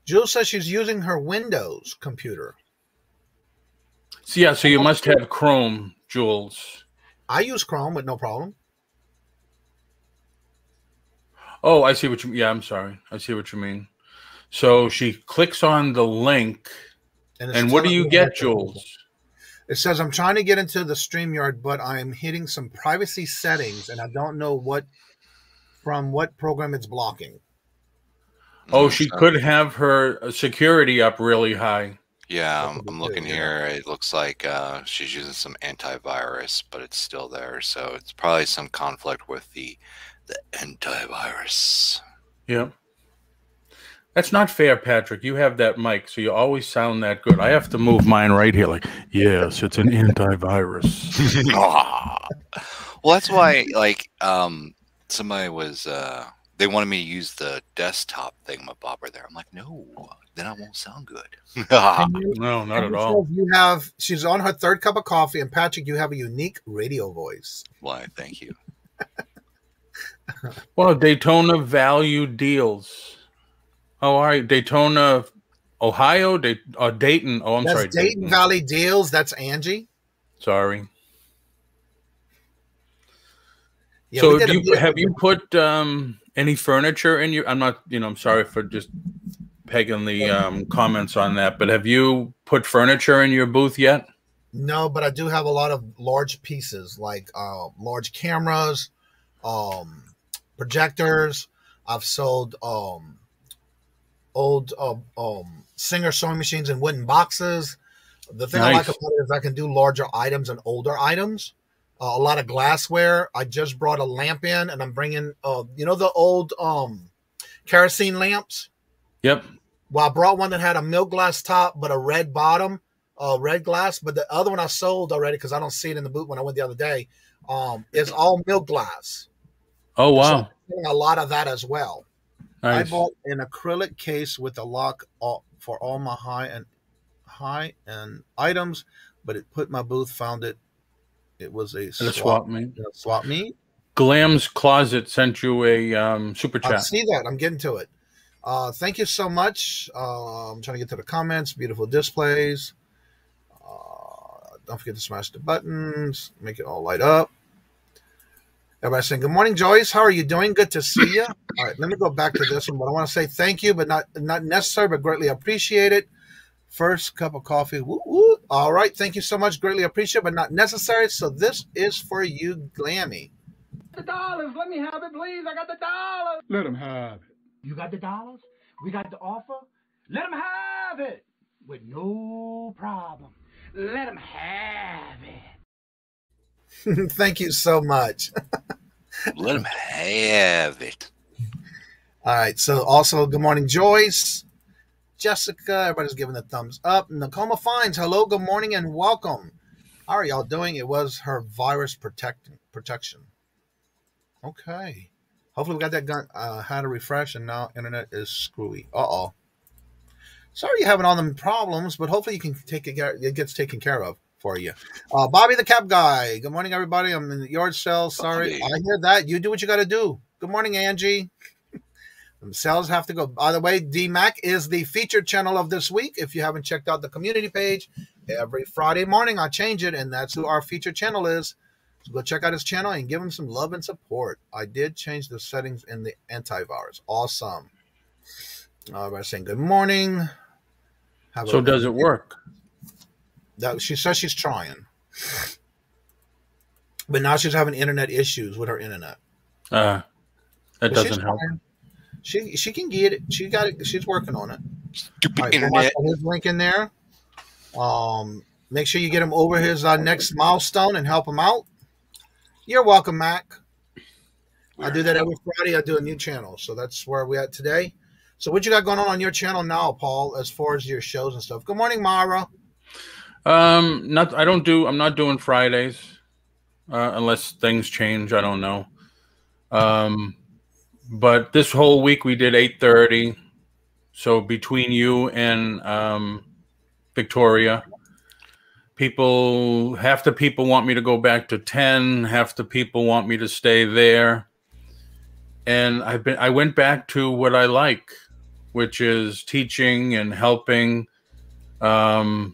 S6: Jules says she's using her Windows computer.
S8: So, yeah, so you must have Chrome, Jules.
S6: I use Chrome with no problem.
S8: Oh, I see what you mean. Yeah, I'm sorry. I see what you mean. So she clicks on the link, and what do you get, Jules?
S6: It says, I'm trying to get into the StreamYard, but I'm hitting some privacy settings, and I don't know from what program it's blocking.
S8: Oh, she could have her security up really high.
S7: Yeah, I'm looking here. It looks like she's using some antivirus, but it's still there. So it's probably some conflict with the antivirus.
S8: Yeah. That's not fair, Patrick. You have that mic, so you always sound that good. I have to move mine right here. Like, yes, it's an antivirus.
S7: Well, that's why, like, somebody was, they wanted me to use the desktop thingamabobber there. I'm like, no, then I won't sound good.
S8: No, not at all.
S6: She's on her 3rd cup of coffee, and Patrick, you have a unique radio voice.
S7: Why, thank you.
S8: Well, Daytona Value Deals. Oh, all right. Daytona, Ohio, Dayton. Oh, I'm sorry.
S6: Dayton Valley Deals. That's Angie.
S8: Sorry.
S6: Yeah,
S8: so have you put any furniture in your? I'm not. I'm sorry for just pegging the comments on that. But have you put furniture in your booth yet?
S6: No, but I do have a lot of large pieces, like large cameras, projectors. I've sold old Singer sewing machines in wooden boxes. The thing I like about it is I can do larger items and older items. A lot of glassware. I just brought a lamp in, and I'm bringing, the old kerosene lamps?
S8: Yep.
S6: Well, I brought one that had a milk glass top, but a red bottom, red glass. But the other one I sold already because I don't see it in the booth when I went the other day, is all milk glass.
S8: Oh, wow.
S6: So I'm a lot of that as well.
S8: Nice.
S6: I bought an acrylic case with a lock for all my high-end items, but it put my booth, found it. It was a swap meet. Swap meet.
S8: Glam's Closet sent you a super chat.
S6: I see that. I'm getting to it. Thank you so much. I'm trying to get to the comments. Beautiful displays. Don't forget to smash the buttons. Make it all light up. Everybody saying, good morning, Joyce. How are you doing? Good to see you. All right, let me go back to this one. But I want to say thank you, but not necessary, but greatly appreciated. First cup of coffee. Woo, woo. All right, thank you so much. Greatly appreciated, but not necessary. So this is for you, Glammy.
S1: The dollars. Let me have it, please. I got the dollars. Let him have it. You got the dollars? We got the offer? Let him have it. With no problem. Let him have it.
S6: Thank you so much.
S7: Let him have it.
S6: All right. So also, good morning, Joyce. Jessica, everybody's giving the thumbs up. Nakoma Fines, hello, good morning, and welcome. How are y'all doing? It was her virus protection. Okay. Hopefully we got that gun. Had to refresh, and now internet is screwy. Uh-oh. Sorry you're having all them problems, but hopefully you can take it. It gets taken care of for you. Bobby the Cap Guy. Good morning, everybody. I'm in the yard sale. Sorry. Bobby. I hear that. You do what you got to do. Good morning, Angie. The sales have to go. By the way, DMAC is the featured channel of this week. If you haven't checked out the community page, every Friday morning I change it, and that's who our featured channel is. So go check out his channel and give him some love and support. I did change the settings in the antivirus. Awesome. Everybody saying good morning.
S8: So does it work?
S6: She says she's trying. But now she's having internet issues with her internet.
S8: That doesn't help.
S6: She can get it. She got it. She's working on it.
S7: Stupid internet.
S6: Put his link in there. Make sure you get him over his next milestone and help him out. You're welcome, Mac. I do that every Friday. I do a new channel, so that's where we're at today. So what you got going on your channel now, Paul, as far as your shows and stuff? Good morning, Mara.
S8: I'm not doing Fridays unless things change. I don't know. But this whole week we did 8:30. So between you and Victoria, half the people want me to go back to 10, half the people want me to stay there. And I went back to what I like, which is teaching and helping. Go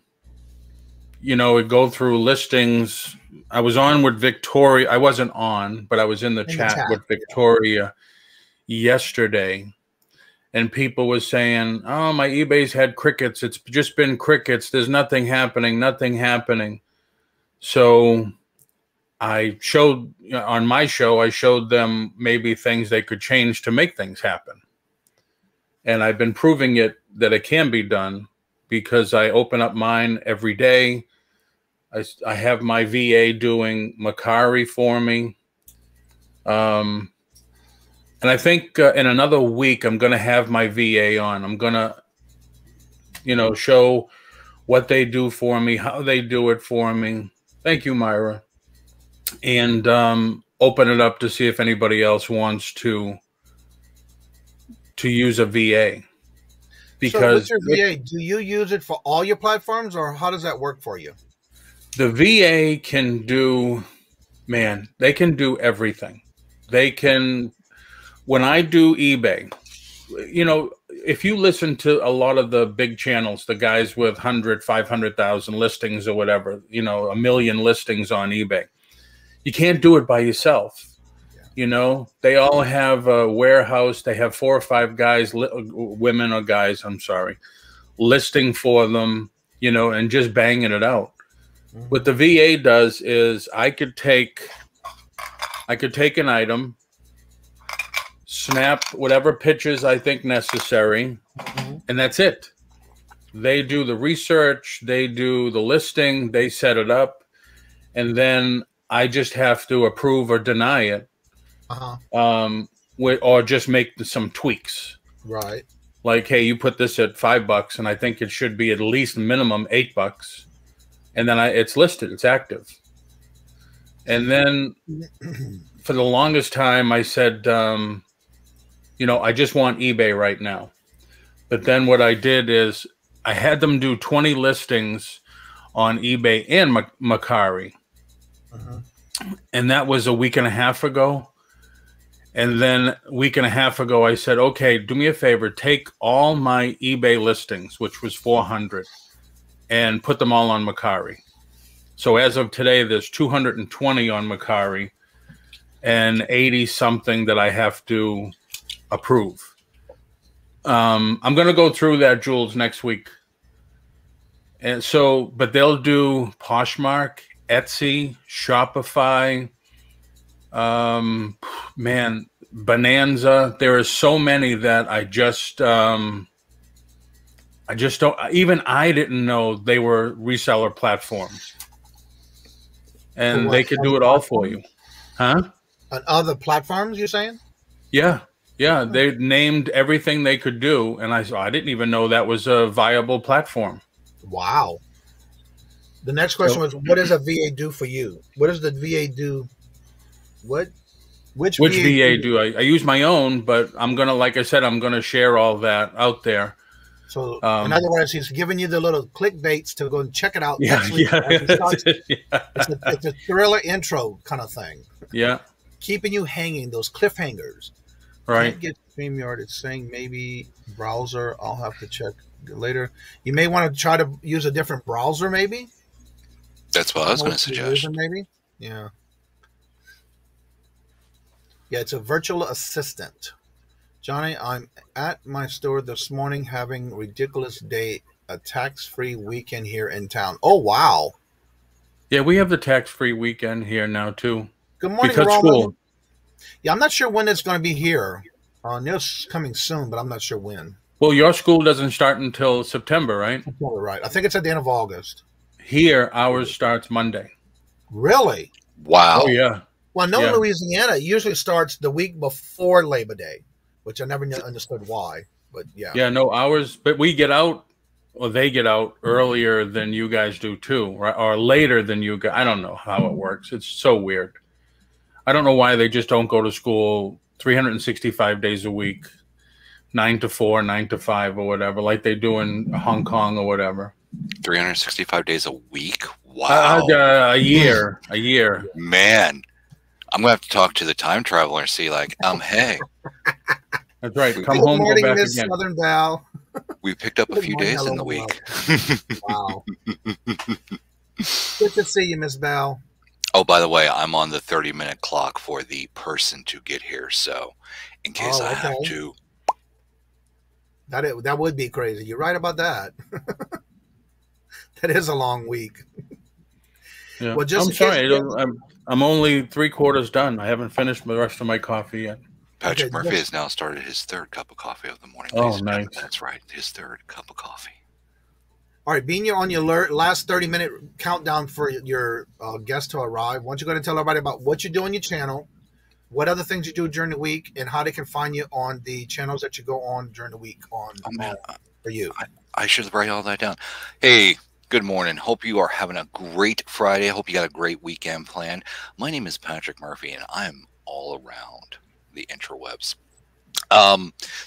S8: through listings. I was on with Victoria. I wasn't on, but I was in the chat with Victoria yesterday, and people was saying, oh, my eBay's had crickets. It's just been crickets. There's nothing happening. So I showed on my show, I showed them maybe things they could change to make things happen. And I've been proving that it can be done because I open up mine every day. I have my VA doing Macari for me. And I think in another week, I'm going to have my VA on. I'm going to, show what they do for me, how they do it for me. Thank you, Myra. And open it up to see if anybody else wants to use a VA. Because
S6: so what's your VA? Do you use it for all your platforms, or how does that work for you?
S8: The VA can do, they can do everything. They can, when I do eBay, if you listen to a lot of the big channels, the guys with 100, 500,000 listings or whatever, 1 million listings on eBay, you can't do it by yourself. They all have a warehouse. They have 4 or 5 guys, women or guys, I'm sorry, listing for them, and just banging it out. Mm-hmm. What the VA does is I could take an item, snap whatever pictures I think necessary, and that's it. They do the research, they do the listing, they set it up, and then I just have to approve or deny it. Or just make some tweaks.
S6: Right.
S8: Like, hey, you put this at $5, and I think it should be at least minimum $8. And then it's listed, it's active. And then for the longest time, I said, I just want eBay right now. But then what I did is I had them do 20 listings on eBay and Macari. And that was a week and a half ago. And then a week and a half ago, I said, okay, do me a favor, take all my eBay listings, which was 400, and put them all on Mercari. So as of today, there's 220 on Mercari and 80 something that I have to approve. I'm going to go through that, Jules, next week. And so, but they'll do Poshmark, Etsy, Shopify, man, Bonanza. There are so many that I just don't, even I didn't know they were reseller platforms. And they could do it all for you. Huh?
S6: On other platforms, you're saying?
S8: Yeah. Yeah. They named everything they could do. And I didn't even know that was a viable platform.
S6: Wow. The next question was, what does a VA do for you? What does the VA do? Which
S8: VA do? I use my own, but I'm going to, like I said, I'm going to share all that out there.
S6: So in other words, he's giving you the little clickbaits to go and check it out.
S8: Yeah,
S6: It's a thriller intro kind of thing.
S8: Yeah.
S6: Keeping you hanging, those cliffhangers.
S8: Right.
S6: Can't get StreamYard. It's saying maybe browser. I'll have to check later. You may want to try to use a different browser, maybe.
S7: That's what I was going to suggest.
S6: Maybe. Yeah. Yeah, it's a virtual assistant. Johnny, I'm at my store this morning having ridiculous day, a tax-free weekend here in town. Oh, wow.
S8: Yeah, we have the tax-free weekend here now, too.
S6: Good morning,
S8: because
S6: Roman.
S8: school.
S6: Yeah, I'm not sure when it's going to be here. It's coming soon, but I'm not sure when.
S8: Well, your school doesn't start until September, right?
S6: Right. I think it's at the end of August.
S8: Here, ours starts Monday.
S6: Really?
S7: Wow.
S8: Oh, yeah.
S6: Well, no, Louisiana, it usually starts the week before Labor Day, which I never understood why. But, yeah.
S8: Yeah, no, ours, but we get out, or they get out earlier than you guys do, too, right? Or later than you guys. I don't know how it works. It's so weird. I don't know why they just don't go to school 365 days a week, 9 to 4, 9 to 5 or whatever, like they do in Hong Kong or whatever.
S7: 365 days a week? Wow.
S8: A year.
S7: Man, I'm going to have to talk to the time traveler and see, like, hey.
S8: That's right. Come home, go back
S6: Miss
S8: again.
S6: Southern Val.
S7: We picked up a few days in the week.
S6: Wow. Good to see you, Miss Val.
S7: Oh, by the way, I'm on the 30-minute clock for the person to get here. So in case I have to.
S6: That would be crazy. You're right about that. That is a long week.
S8: Yeah.
S6: Well,
S8: I'm sorry. I'm only 3/4 done. I haven't finished the rest of my coffee yet.
S7: Patrick Murphy has now started his third cup of coffee of the morning.
S8: Oh, nice.
S7: That's right. His third cup of coffee.
S6: All right, being on your last 30-minute countdown for your guest to arrive, why don't you go ahead and tell everybody about what you do on your channel, what other things you do during the week, and how they can find you on the channels that you go on during the week for you.
S7: I should write all that down. Hey, good morning. Hope you are having a great Friday. Hope you got a great weekend planned. My name is Patrick Murphy, and I'm all around the interwebs.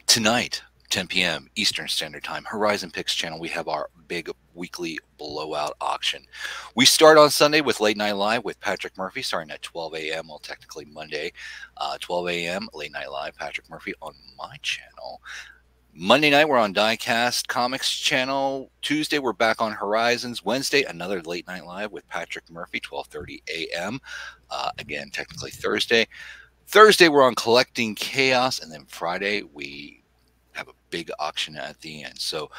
S7: Tonight, 10 p.m. Eastern Standard Time, Horizon Picks channel, we have our big weekly blowout auction. We start on Sunday with Late Night Live with Patrick Murphy, starting at 12 a.m. Well, technically Monday, 12 a.m. Late Night Live, Patrick Murphy on my channel. Monday night, we're on Diecast Comics channel. Tuesday, we're back on Horizons. Wednesday, another Late Night Live with Patrick Murphy, 12:30 a.m. Again, technically Thursday. Thursday, we're on Collecting Chaos. And then Friday, we have a big auction at the end. So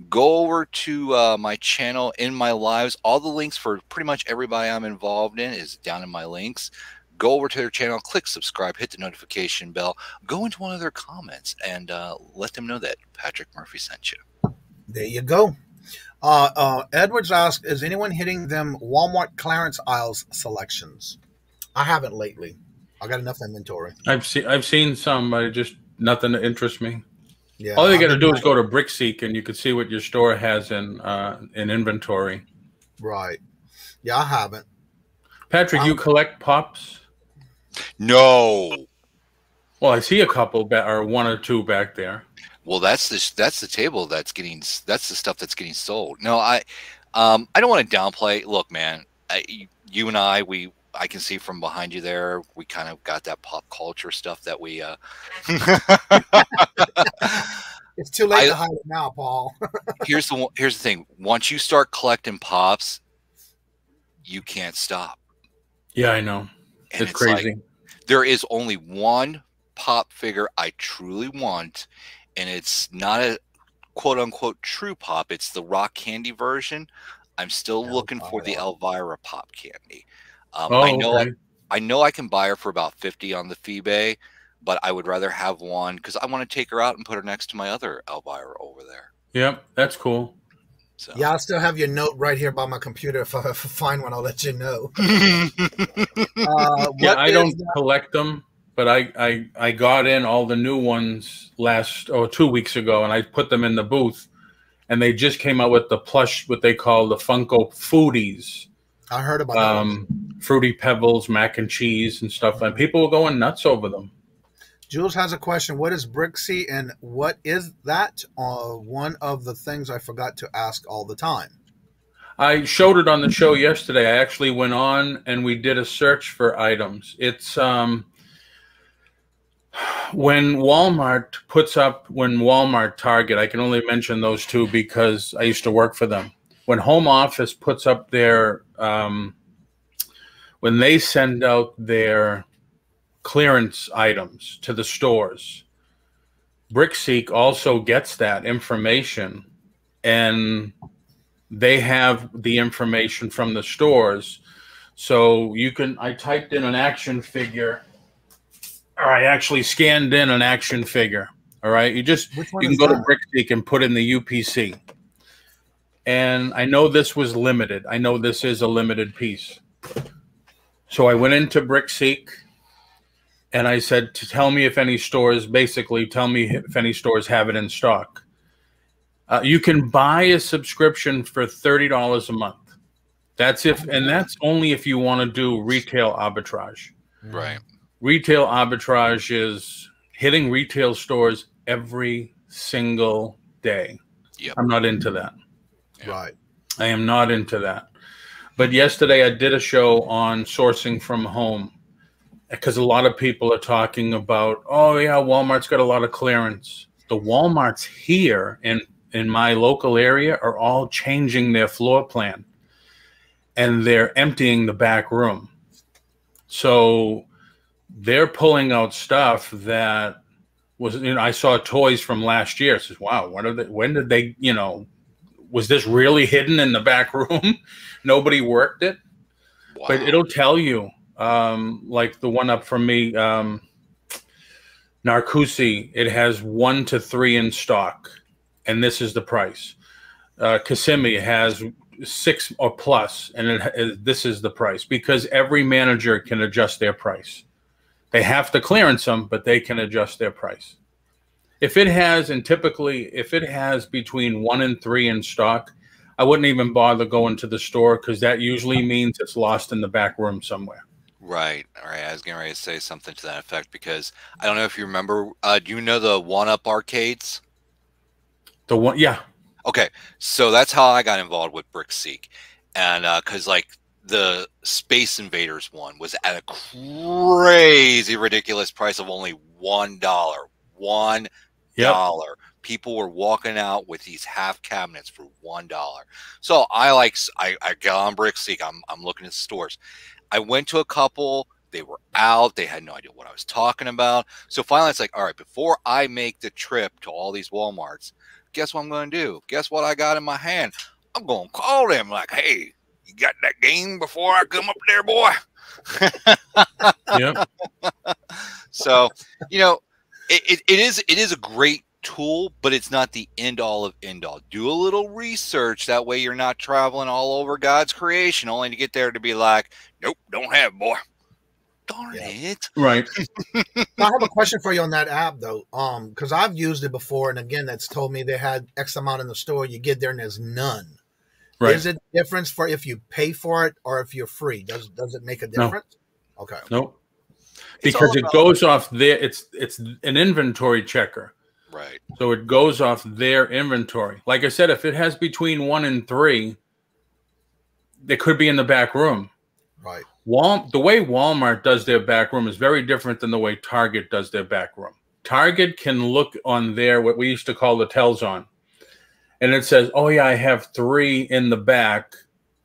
S7: go over to my channel in my lives. All the links for pretty much everybody I'm involved in is down in my links. Go over to their channel, click subscribe, hit the notification bell, go into one of their comments, and let them know that Patrick Murphy sent you.
S6: There you go. Edwards asked, is anyone hitting them Walmart clearance aisles selections? I haven't lately. I got enough inventory.
S8: I've seen some, but just nothing that interests me.
S6: Yeah,
S8: all you got to do is go to BrickSeek, and you can see what your store has in inventory.
S6: Right. Yeah, I haven't.
S8: Patrick, you collect pops?
S7: No.
S8: Well, I see a couple or one or two back there.
S7: Well, that's the table that's the stuff that's getting sold. No, I don't want to downplay. Look, man, you and I, we I can see from behind you there, we kind of got that pop culture stuff that we.
S6: It's too late to hide it now, Paul.
S7: Here's the thing. Once you start collecting pops, you can't stop.
S8: Yeah, I know.
S7: And
S8: it's crazy.
S7: Like, there is only one pop figure I truly want, and it's not a quote unquote true pop. It's the rock candy version. I'm still looking for the Elvira pop candy. I know I can buy her for about 50 on the Feebay, but I would rather have one because I want to take her out and put her next to my other Elvira over there.
S8: Yep, that's cool.
S7: So.
S6: Yeah, I'll still have your note right here by my computer. If I find one, I'll let you know.
S8: Yeah, I don't collect them, but I got in all the new ones 2 weeks ago, and I put them in the booth, and they just came out with the plush, what they call the Funko Foodies.
S6: I heard about that.
S8: Fruity Pebbles, mac and cheese, and stuff, and people were going nuts over them.
S6: Jules has a question. What is Brixie, and what is that? One of the things I forgot to ask all the time.
S8: I showed it on the show yesterday. I actually went on and we did a search for items. It's when Walmart, Target, I can only mention those two because I used to work for them. When Home Office puts up their, when they send out their clearance items to the stores, BrickSeek also gets that information, and they have the information from the stores. So you can, I typed in an action figure, or I actually scanned in an action figure. All right. You can go to BrickSeek and put in the UPC. And I know this was limited. I know this is a limited piece. So I went into BrickSeek and I said, tell me if any stores, basically tell me if any stores have it in stock. You can buy a subscription for $30 a month. That's only if you want to do retail arbitrage.
S7: Right.
S8: Retail arbitrage is hitting retail stores every single day.
S7: Yep.
S8: I'm not into that.
S6: Right.
S8: I am not into that. But yesterday I did a show on sourcing from home, because a lot of people are talking about, oh yeah, Walmart's got a lot of clearance. The Walmarts here in my local area are all changing their floor plan, and they're emptying the back room. So they're pulling out stuff that was, I saw toys from last year. It says, wow, when did they, was this really hidden in the back room? Nobody worked it. Wow. But it'll tell you, like the one up from me, Narcoosee, it has 1 to 3 in stock, and this is the price. Kissimmee has 6 or plus, and this is the price, because every manager can adjust their price. They have to clearance them, but they can adjust their price. If it has, and typically if it has between 1 and 3 in stock, I wouldn't even bother going to the store, because that usually means it's lost in the back room somewhere.
S7: Right. All right. I was getting ready to say something to that effect, because I don't know if you remember. Do you know the 1-Up arcades?
S8: The one, yeah.
S7: Okay. So that's how I got involved with BrickSeek. And because like the Space Invaders one was at a crazy, ridiculous price of only $1. $1. Yep. People were walking out with these half cabinets for $1. So I got on BrickSeek. I'm looking at stores. I went to a couple. They were out. They had no idea what I was talking about. So finally, it's like, all right, before I make the trip to all these Walmarts, guess what I'm going to do? Guess what I got in my hand? I'm going to call them like, hey, you got that game before I come up there, boy?
S8: Yep.
S7: So, it is a great tool, but it's not the end all of end all. Do a little research. That way you're not traveling all over God's creation only to get there to be like, nope, don't have it, boy. Darn it.
S8: Right.
S6: I have a question for you on that app though. Because I've used it before, and again, that's told me they had X amount in the store. You get there and there's none. Right. Is it a difference for if you pay for it or if you're free? Does it make a difference? No. Okay.
S8: Nope. Because it goes off there. It's an inventory checker.
S7: Right.
S8: So it goes off their inventory. Like I said, if it has between 1 and 3, they could be in the back room.
S6: Right.
S8: The way Walmart does their back room is very different than the way Target does their back room. Target can look on there, what we used to call the tells on, and it says, oh, yeah, I have 3 in the back.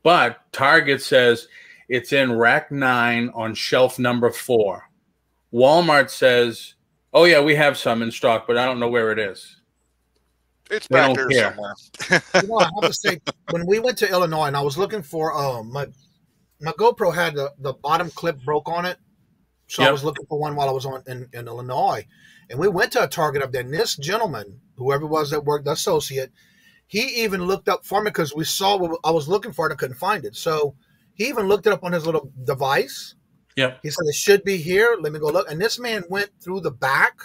S8: But Target says it's in rack 9 on shelf number 4. Walmart says, oh, yeah, we have some in stock, but I don't know where it is.
S9: It's
S8: They
S9: back
S8: don't
S9: there
S8: care.
S9: somewhere.
S6: You know, I have to say, when we went to Illinois and I was looking for my GoPro had the bottom clip broke on it. So I was looking for one while I was in Illinois. And we went to a Target up there. And this gentleman, whoever it was that worked, the associate, he even looked up for me because we saw what I was looking for and I couldn't find it. So he even looked it up on his little device.
S8: Yep.
S6: He said, it should be here. Let me go look. And this man went through the back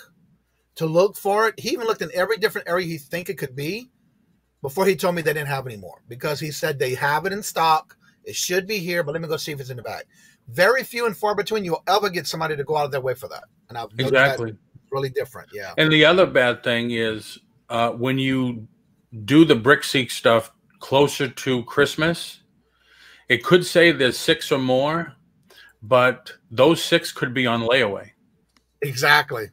S6: to look for it. He even looked in every different area he think it could be before he told me they didn't have it anymore, because he said they have it in stock. It should be here, but let me go see if it's in the bag. Very few and far between you'll ever get somebody to go out of their way for that. And I've noticed
S8: Exactly.
S6: that's really different. Yeah.
S8: And the other bad thing is when you do the BrickSeek stuff closer to Christmas, it could say there's 6 or more, but those 6 could be on layaway.
S6: Exactly.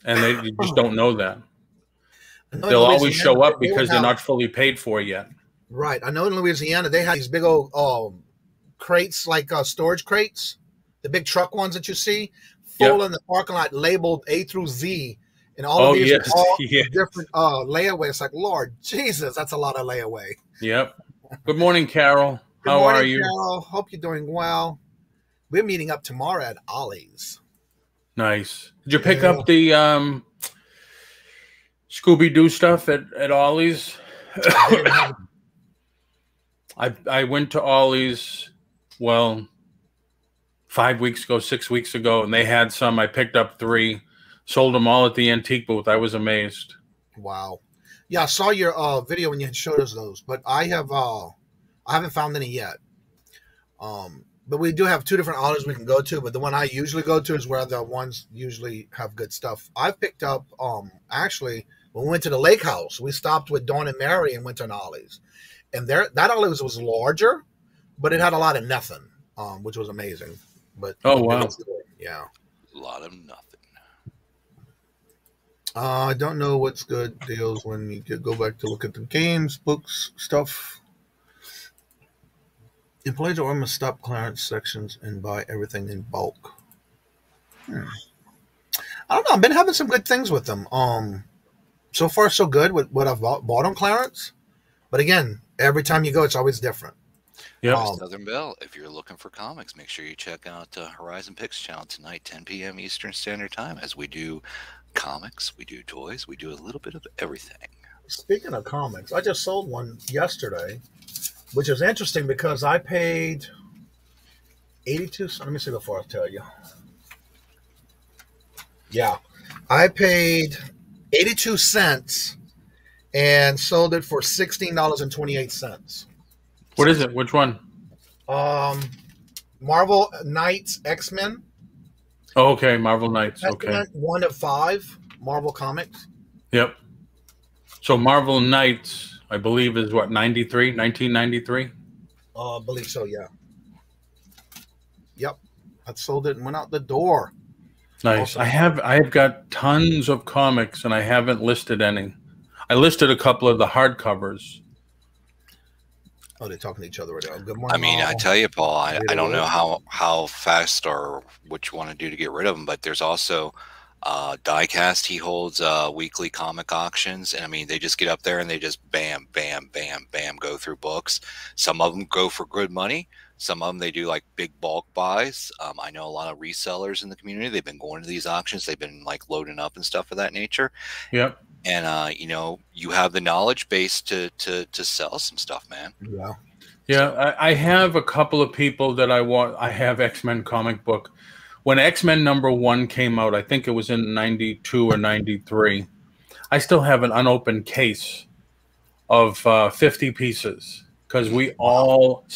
S8: And you just don't know that. They'll always show up because they're not fully paid for yet.
S6: Right. I know in Louisiana, they have these big old crates, like storage crates, the big truck ones that you see, full in the parking lot, labeled A through Z. And all of these are all different layaway. It's like, Lord Jesus, that's a lot of layaway.
S8: Yep. Good morning, Carol. How are you?
S6: Carol. Hope you're doing well. We're meeting up tomorrow at Ollie's.
S8: Nice. Did you pick up the Scooby-Doo stuff at Ollie's? I went to Ollie's, 5 weeks ago, 6 weeks ago, and they had some. I picked up 3, sold them all at the antique booth. I was amazed.
S6: Wow. Yeah, I saw your video when you had showed us those, but I haven't found any yet. But we do have 2 different Ollie's we can go to, but the one I usually go to is where the ones usually have good stuff. I've picked up, actually, when we went to the lake house, we stopped with Dawn and Mary and went to an Ollie's. And that Ollie's was larger, but it had a lot of nothing, which was amazing. But
S8: wow.
S6: Yeah.
S7: A lot of nothing.
S6: I don't know what's good deals when you could go back to look at the games, books, stuff. Employees are must stop clearance sections and buy everything in bulk. I don't know. I've been having some good things with them. So far, so good with what I've bought on clearance. But again, every time you go, it's always different.
S8: Yeah.
S7: Southern Belle, if you're looking for comics, make sure you check out Horizon Picks channel tonight, 10 p.m. Eastern Standard Time, as we do comics, we do toys, we do a little bit of everything.
S6: Speaking of comics, I just sold one yesterday, which is interesting because I paid 82. Let me see before I tell you. Yeah, I paid 82 cents and sold it for $16.28.
S8: What is it? Which one?
S6: Marvel Knights X-Men.
S8: Oh, okay, Marvel Knights. Okay.
S6: 1 of 5 Marvel comics.
S8: Yep. So Marvel Knights, I believe, is what, 1993?
S6: I believe so, yeah. Yep. I sold it and went out the door.
S8: Nice.
S6: Awesome.
S8: I have got tons of comics and I haven't listed any. I listed a couple of the hardcovers.
S6: Oh, they're talking to each other right now. Good morning.
S7: I mean, I tell you, Paul, I don't know how fast or what you want to do to get rid of them, but there's also Diecast. He holds weekly comic auctions, and I mean, they just get up there and they just bam, bam, bam, bam, go through books. Some of them go for good money. Some of them they do like big bulk buys. I know a lot of resellers in the community. They've been going to these auctions. They've been like loading up and stuff of that nature.
S8: Yep.
S7: And you know, you have the knowledge base to sell some stuff, man.
S6: Yeah.
S8: Yeah, I have a couple of people that I want. I have X-Men comic book. When X-Men #1 came out, I think it was in 92 or 93. I still have an unopened case of 50 pieces because we all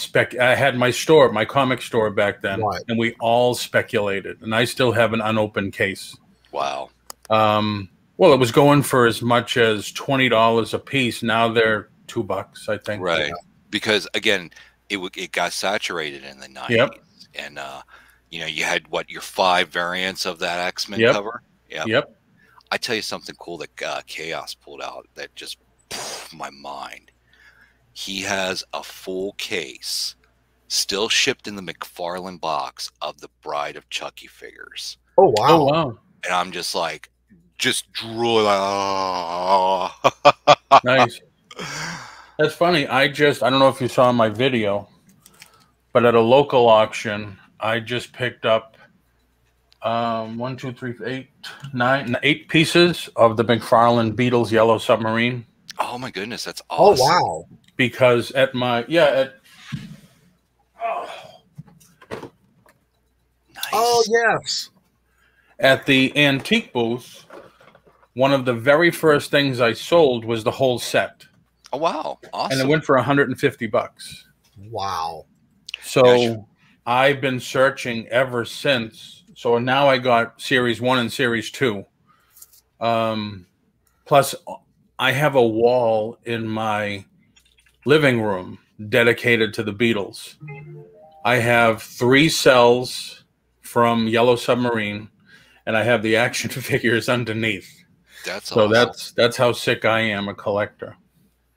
S8: I had my store, my comic store back then,
S6: right,
S8: and we all speculated, and I still have an unopened case.
S7: Wow.
S8: Well, it was going for as much as $20 a piece. Now they're $2, I think.
S7: Right. Yeah. Because again, it got saturated in the 90s.
S8: Yep.
S7: And you know, you had your 5 variants of that X-Men
S8: Yep.
S7: cover.
S8: Yep.
S7: I tell you something cool that Chaos pulled out that just my mind. He has a full case still shipped in the McFarlane box of the Bride of Chucky figures.
S6: Oh wow.
S8: Oh wow.
S7: And I'm just like, just drooling. Oh.
S8: Nice. That's funny. I don't know if you saw my video, but at a local auction, I just picked up 1, 2, 3, 8, 9, 8 pieces of the McFarlane Beatles Yellow Submarine.
S7: Oh my goodness, that's awesome.
S6: Oh wow.
S8: Because at my
S7: Nice.
S6: Oh yes.
S8: At the antique booth, one of the very first things I sold was the whole set.
S7: Oh wow, awesome.
S8: And it went for $150.
S6: Wow.
S8: So I've been searching ever since. So now I got Series 1 and Series 2. Plus, I have a wall in my living room dedicated to the Beatles. I have 3 cells from Yellow Submarine, and I have the action figures underneath.
S7: That's
S8: so
S7: awesome.
S8: that's how sick I am a collector.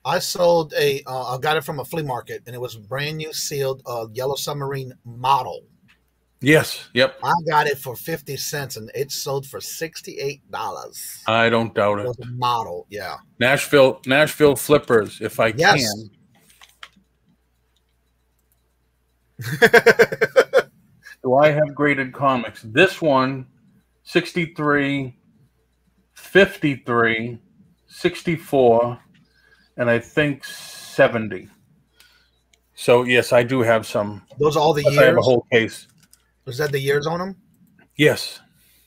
S6: I sold I got it from a flea market, and it was brand new sealed Yellow Submarine model.
S8: Yes. Yep.
S6: I got it for 50 cents, and it sold for $68.
S8: I don't doubt it.
S6: It was a model, yeah.
S8: Nashville flippers, if I can. Do I have graded comics? This one, 63, 53, 64, and I think 70. So yes, I do have some.
S6: Those are all the years?
S8: I have a whole case.
S6: Was that the years on them?
S8: Yes.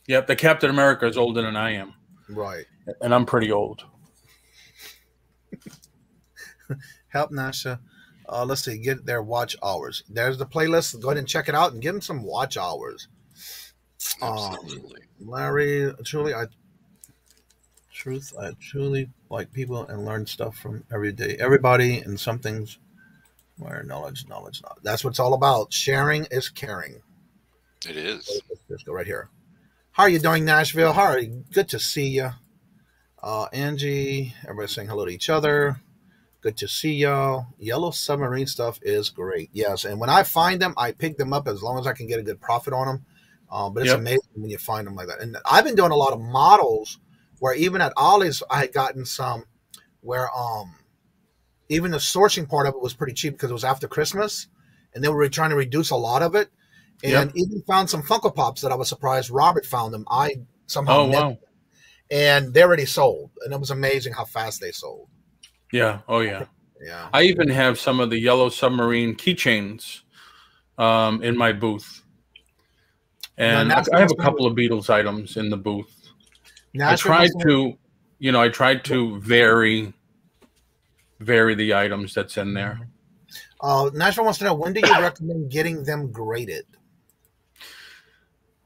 S8: Yep, the Captain America is older than I am.
S6: Right.
S8: And I'm pretty old.
S6: Help Nasha. Let's see, get their watch hours. There's the playlist. Go ahead and check it out and give them some watch hours.
S7: Absolutely.
S6: Larry, I truly like people and learn stuff from every day. Everybody and some things where knowledge not. That's what it's all about. Sharing is caring.
S7: It is.
S6: Let's go right here. How are you doing, Nashville? How are you? Good to see you. Angie, everybody saying hello to each other. Good to see y'all. Yellow Submarine stuff is great. Yes, and when I find them, I pick them up as long as I can get a good profit on them. But it's amazing when you find them like that. And I've been doing a lot of models where even at Ollie's, I had gotten some where even the sourcing part of it was pretty cheap because it was after Christmas, and they were trying to reduce a lot of it. And even found some Funko Pops that I was surprised Robert found them. I somehow met them, and they already sold, and it was amazing how fast they sold.
S8: Yeah. Oh yeah.
S6: Yeah.
S8: I even have some of the Yellow Submarine keychains in my booth, and I have a couple of Beatles items in the booth. I tried to vary the items that's in there.
S6: Nashville wants to know, when do you recommend getting them graded?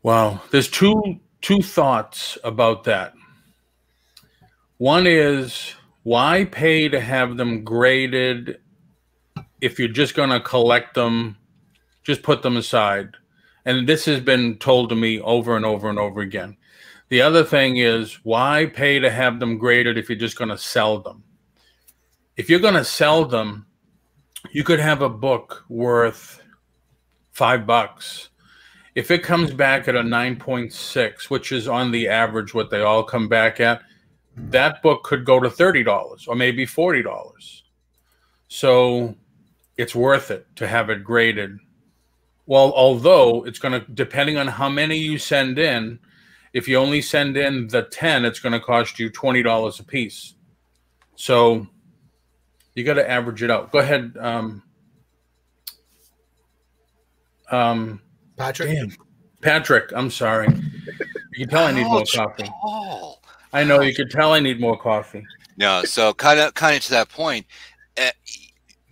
S8: Wow, there's two thoughts about that. One is, why pay to have them graded if you're just going to collect them? Just put them aside. And this has been told to me over and over and over again. The other thing is, why pay to have them graded if you're just going to sell them? If you're going to sell them, you could have a book worth $5. If it comes back at a 9.6, which is on the average what they all come back at, that book could go to $30 or maybe $40. So it's worth it to have it graded. Well, although it's going to, depending on how many you send in, if you only send in the 10, it's going to cost you $20 a piece. So you got to average it out. Go ahead. Patrick, I'm sorry. You can tell I need more coffee. I know, you can tell I need more coffee.
S7: No, so kind of to that point,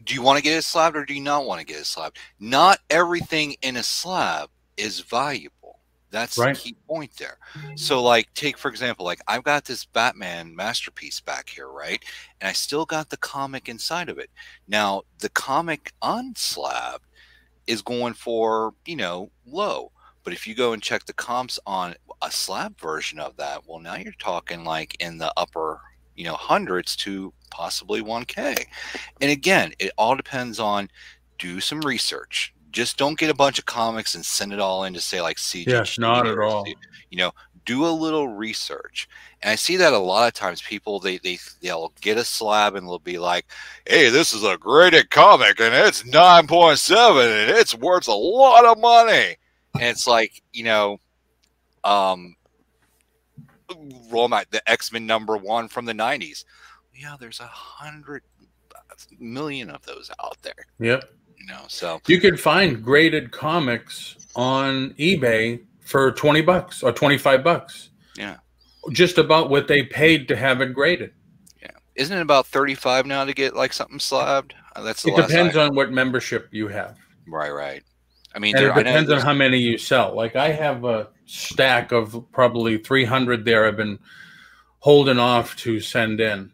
S7: do you want to get it slabbed or do you not want to get it slabbed? Not everything in a slab is valuable. That's the key point there. So, like, take for example, like I've got this Batman masterpiece back here, right? And I still got the comic inside of it. Now, the comic on slab is going for, you know, low. But if you go and check the comps on a slab version of that, well, now you're talking like in the upper, you know, hundreds to possibly 1K. And again, it all depends on, do some research. Just don't get a bunch of comics and send it all in to say like CGG.
S8: Yes, not at all.
S7: You know, do a little research. And I see that a lot of times people, they'll get a slab and they'll be like, hey, this is a graded comic and it's 9.7 and it's worth a lot of money. And it's like, you know, roll back the X-Men #1 from the 90s. Yeah, there's 100 million of those out there.
S8: Yep.
S7: You know, so
S8: you could find graded comics on eBay for $20 or $25.
S7: Yeah.
S8: Just about what they paid to have it graded.
S7: Yeah. Isn't it about 35 now to get like something slabbed? That's the
S8: It depends on what membership you have.
S7: Right. I mean,
S8: and it depends on how many you sell. Like I have a stack of probably 300 there I've been holding off to send in.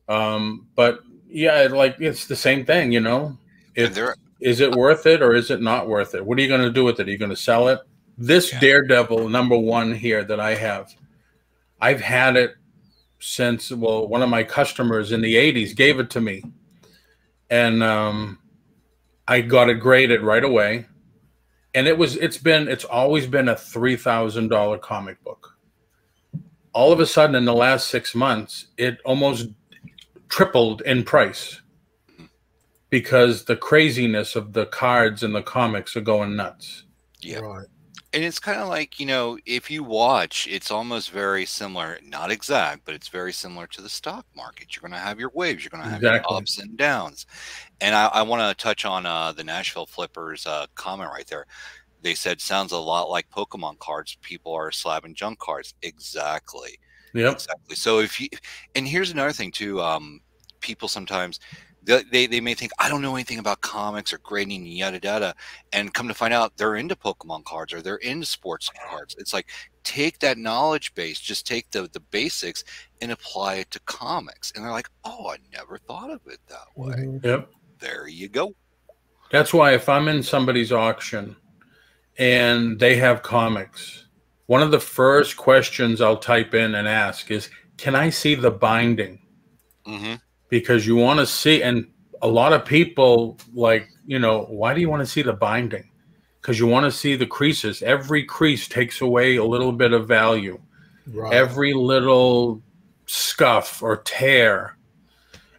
S8: But yeah, like it's the same thing, you know. Is it worth it or is it not worth it? What are you going to do with it? Are you going to sell it? This Daredevil #1 here that I have, I've had it since, well, one of my customers in the 80s gave it to me. And I got it graded right away. And it's always been a $3,000 comic book. All of a sudden in the last 6 months, it almost tripled in price. Because the craziness of the cards and the comics are going nuts.
S7: Yeah. Right. And it's kind of like, you know, if you watch, it's almost very similar, not exact, but it's very similar to the stock market. You're going to have your waves. You're going to have your ups and downs. And I want to touch on the Nashville Flippers comment right there. They said, sounds a lot like Pokemon cards. People are slabbing junk cards. Exactly.
S8: Yep.
S7: Exactly. So and here's another thing too. People sometimes, they may think, I don't know anything about comics or grading, yada yada, and come to find out they're into Pokemon cards or they're into sports cards. It's like, take that knowledge base, just take the basics and apply it to comics. And they're like, oh, I never thought of it that way.
S8: Yep.
S7: There you go.
S8: That's why if I'm in somebody's auction and they have comics, one of the first questions I'll type in and ask is, can I see the binding?
S7: Mm-hmm.
S8: Because you want to see, and a lot of people like, you know, why do you want to see the binding? Because you want to see the creases. Every crease takes away a little bit of value. Right. Every little scuff or tear.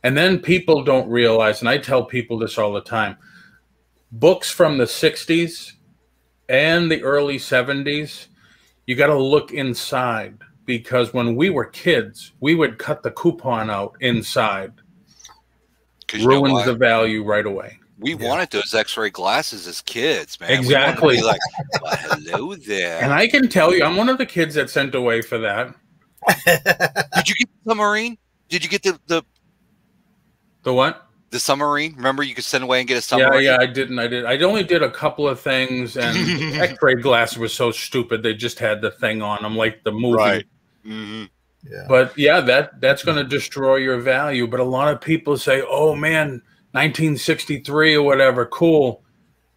S8: And then people don't realize, and I tell people this all the time, books from the 60s and the early 70s, you got to look inside. Because when we were kids, we would cut the coupon out inside. Ruins the value right away.
S7: We wanted those X-ray glasses as kids, man.
S8: Exactly.
S7: We like, well, hello there.
S8: And I can tell you, I'm one of the kids that sent away for that.
S7: Did you get the submarine? Did you get the
S8: what?
S7: The submarine? Remember, you could send away and get a submarine.
S8: Yeah, I didn't. I only did a couple of things, and X-ray glasses was so stupid. They just had the thing on them, like the movie.
S7: Right. Mm-hmm.
S8: Yeah. But yeah, that's going to destroy your value. But a lot of people say, "Oh man, 1963 or whatever, cool,"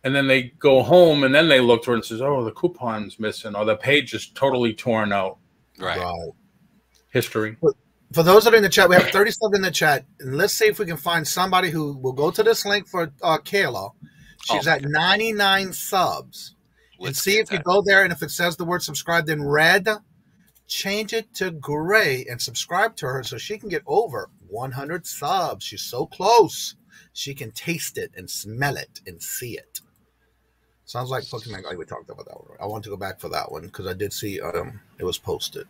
S8: and then they go home and then they look through it and says, "Oh, the coupon's missing, or the page is totally torn out."
S7: Right.
S8: History.
S6: For those that are in the chat, we have 37 in the chat, and let's see if we can find somebody who will go to this link for Kayla. She's at 99 subs. And see if you go there, and if it says the word subscribe in red, change it to gray and subscribe to her so she can get over 100 subs. She's so close. She can taste it and smell it and see it. Sounds like Pokemon. We talked about that one. I want to go back for that one because I did see it was posted.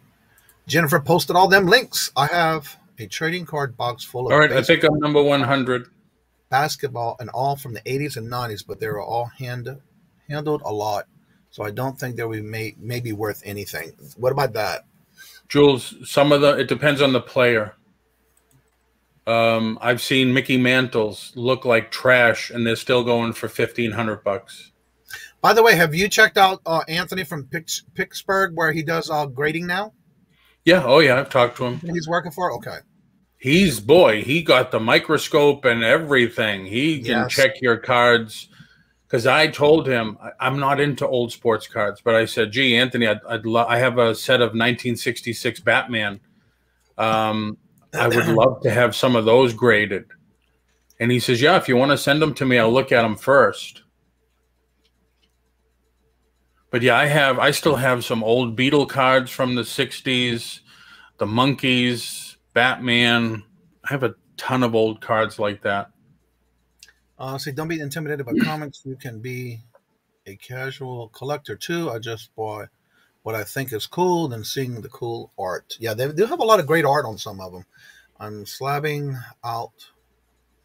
S6: Jennifer posted all them links. I have a trading card box full of
S8: all right, I think I'm number 100.
S6: Basketball and all from the 80s and 90s, but they were all handled a lot. So I don't think they may be worth anything. What about that?
S8: Jules, it depends on the player. I've seen Mickey Mantles look like trash, and they're still going for $1,500.
S6: By the way, have you checked out Anthony from Pittsburgh, where he does grading now?
S8: Yeah. Oh, yeah. I've talked to him.
S6: He's working for? Okay.
S8: He got the microscope and everything. He can check your cards. Because I told him I'm not into old sports cards, but I said, "Gee, Anthony, I have a set of 1966 Batman. I would love to have some of those graded." And he says, "Yeah, if you want to send them to me, I'll look at them first." But yeah, I still have some old Beatle cards from the 60s, the Monkees, Batman. I have a ton of old cards like that.
S6: See, don't be intimidated by comics. You can be a casual collector too. I just bought what I think is cool, then seeing the cool art. Yeah, they do have a lot of great art on some of them. I'm slabbing out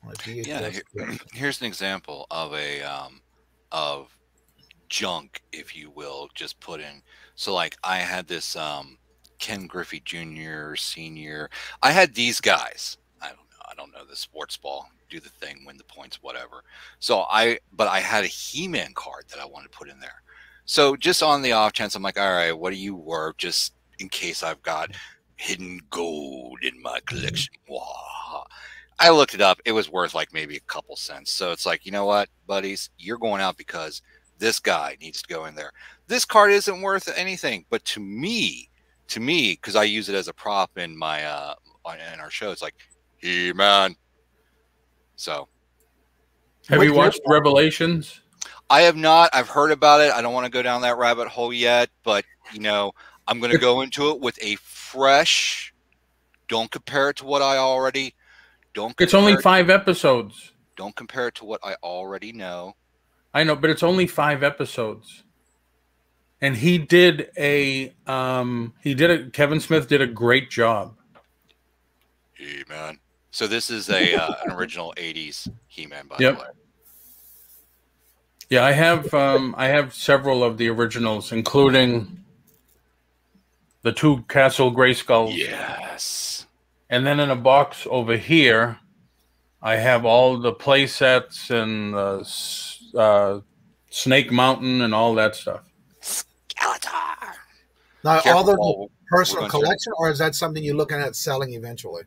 S6: my VHS.
S7: Yeah, here's an example of a of junk, if you will, just put in. So like I had this Ken Griffey Jr., Senior. I had these guys. I don't know the sports ball. Do the thing, win the points, whatever. But I had a He-Man card that I wanted to put in there. So just on the off chance, I'm like, all right, what are you worth? Just in case I've got hidden gold in my collection. Wow. I looked it up. It was worth like maybe a couple cents. So it's like, you know what, buddies, you're going out because this guy needs to go in there. This card isn't worth anything, but to me, because I use it as a prop in my in our show, it's like, He-Man. So,
S8: have you watched Revelations?
S7: I have not. I've heard about it. I don't want to go down that rabbit hole yet, but you know, I'm going to go into it with a fresh. Don't compare it to what I already.
S8: It's only 5 episodes.
S7: Don't compare it to what I already know.
S8: I know, but it's only 5 episodes. And he did Kevin Smith did a great job.
S7: He-Man. So this is an original 80s He-Man, by the way.
S8: Yeah, I have several of the originals, including the 2 Castle Grayskulls.
S7: Yes.
S8: And then in a box over here, I have all the play sets and Snake Mountain and all that stuff.
S7: Skeletor.
S6: Now, all the personal collection, or is that something you're looking at selling eventually?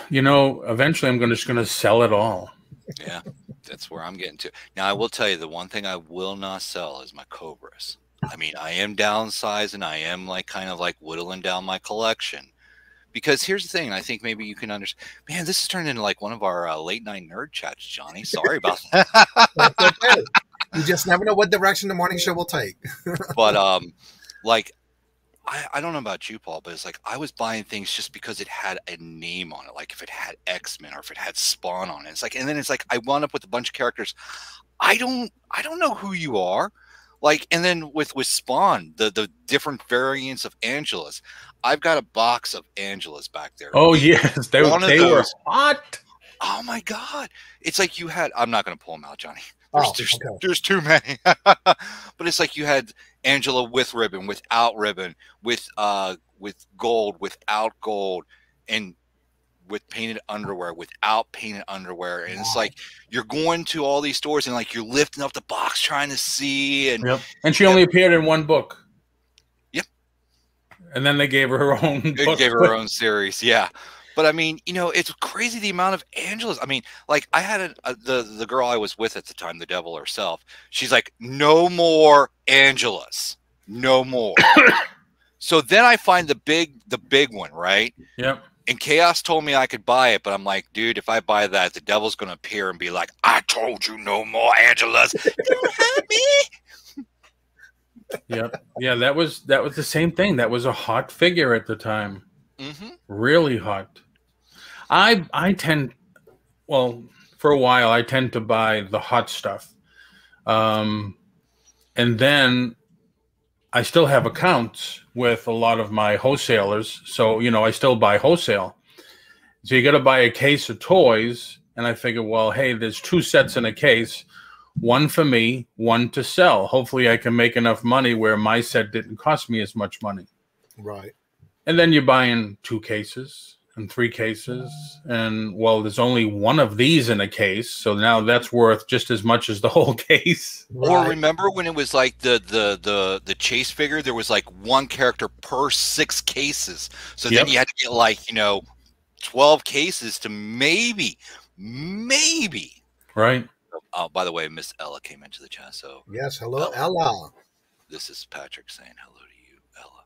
S8: You know, eventually I'm just going to sell it all.
S7: Yeah, that's where I'm getting to. Now, I will tell you, the one thing I will not sell is my Cobras. I mean, I am downsizing. I am like kind of like whittling down my collection. Because here's the thing, I think maybe you can understand. Man, this has turned into like one of our late night nerd chats, Johnny. Sorry about that.
S6: That's okay. You just never know what direction the morning show will take.
S7: But like, I don't know about you, Paul, but it's like I was buying things just because it had a name on it. Like if it had X-Men or if it had Spawn on it. It's like, and then it's like I wound up with a bunch of characters. I don't know who you are. Like, and then with Spawn, the different variants of Angelas. I've got a box of Angelas back there.
S8: Oh yes, they were hot.
S7: Oh my God! It's like you had. I'm not going to pull them out, Johnny. There's too many. But it's like you had Angela with ribbon, without ribbon, with gold, without gold, and with painted underwear, without painted underwear. And it's like you're going to all these stores and like you're lifting up the box trying to see. And
S8: and she only appeared in 1 book.
S7: Yep.
S8: And then they gave her her own book.
S7: They gave her her own series. Yeah. But I mean, you know, it's crazy the amount of Angelas. I mean, like I had the girl I was with at the time, the devil herself. She's like, no more Angelas, no more. So then I find the big one, right?
S8: Yep.
S7: And Chaos told me I could buy it, but I'm like, dude, if I buy that, the devil's gonna appear and be like, I told you no more Angelas. You had me.
S8: Yep. Yeah, that was the same thing. That was a hot figure at the time.
S7: Mm-hmm.
S8: Really hot. I tend, well, for a while, I tend to buy the hot stuff. And then I still have accounts with a lot of my wholesalers. So, you know, I still buy wholesale. So you got to buy a case of toys. And I figure, well, hey, there's 2 sets in a case. One for me, one to sell. Hopefully I can make enough money where my set didn't cost me as much money.
S6: Right.
S8: And then you're buying 2 cases, in 3 cases. And well, there's only one of these in a case, so now that's worth just as much as the whole case.
S7: Or remember when it was like the chase figure, there was like 1 character per 6 cases. So then you had to get like, you know, 12 cases to maybe.
S8: Right.
S7: Oh, by the way, Miss Ella came into the chat. So
S6: yes, hello, Ella.
S7: This is Patrick saying hello to you, Ella.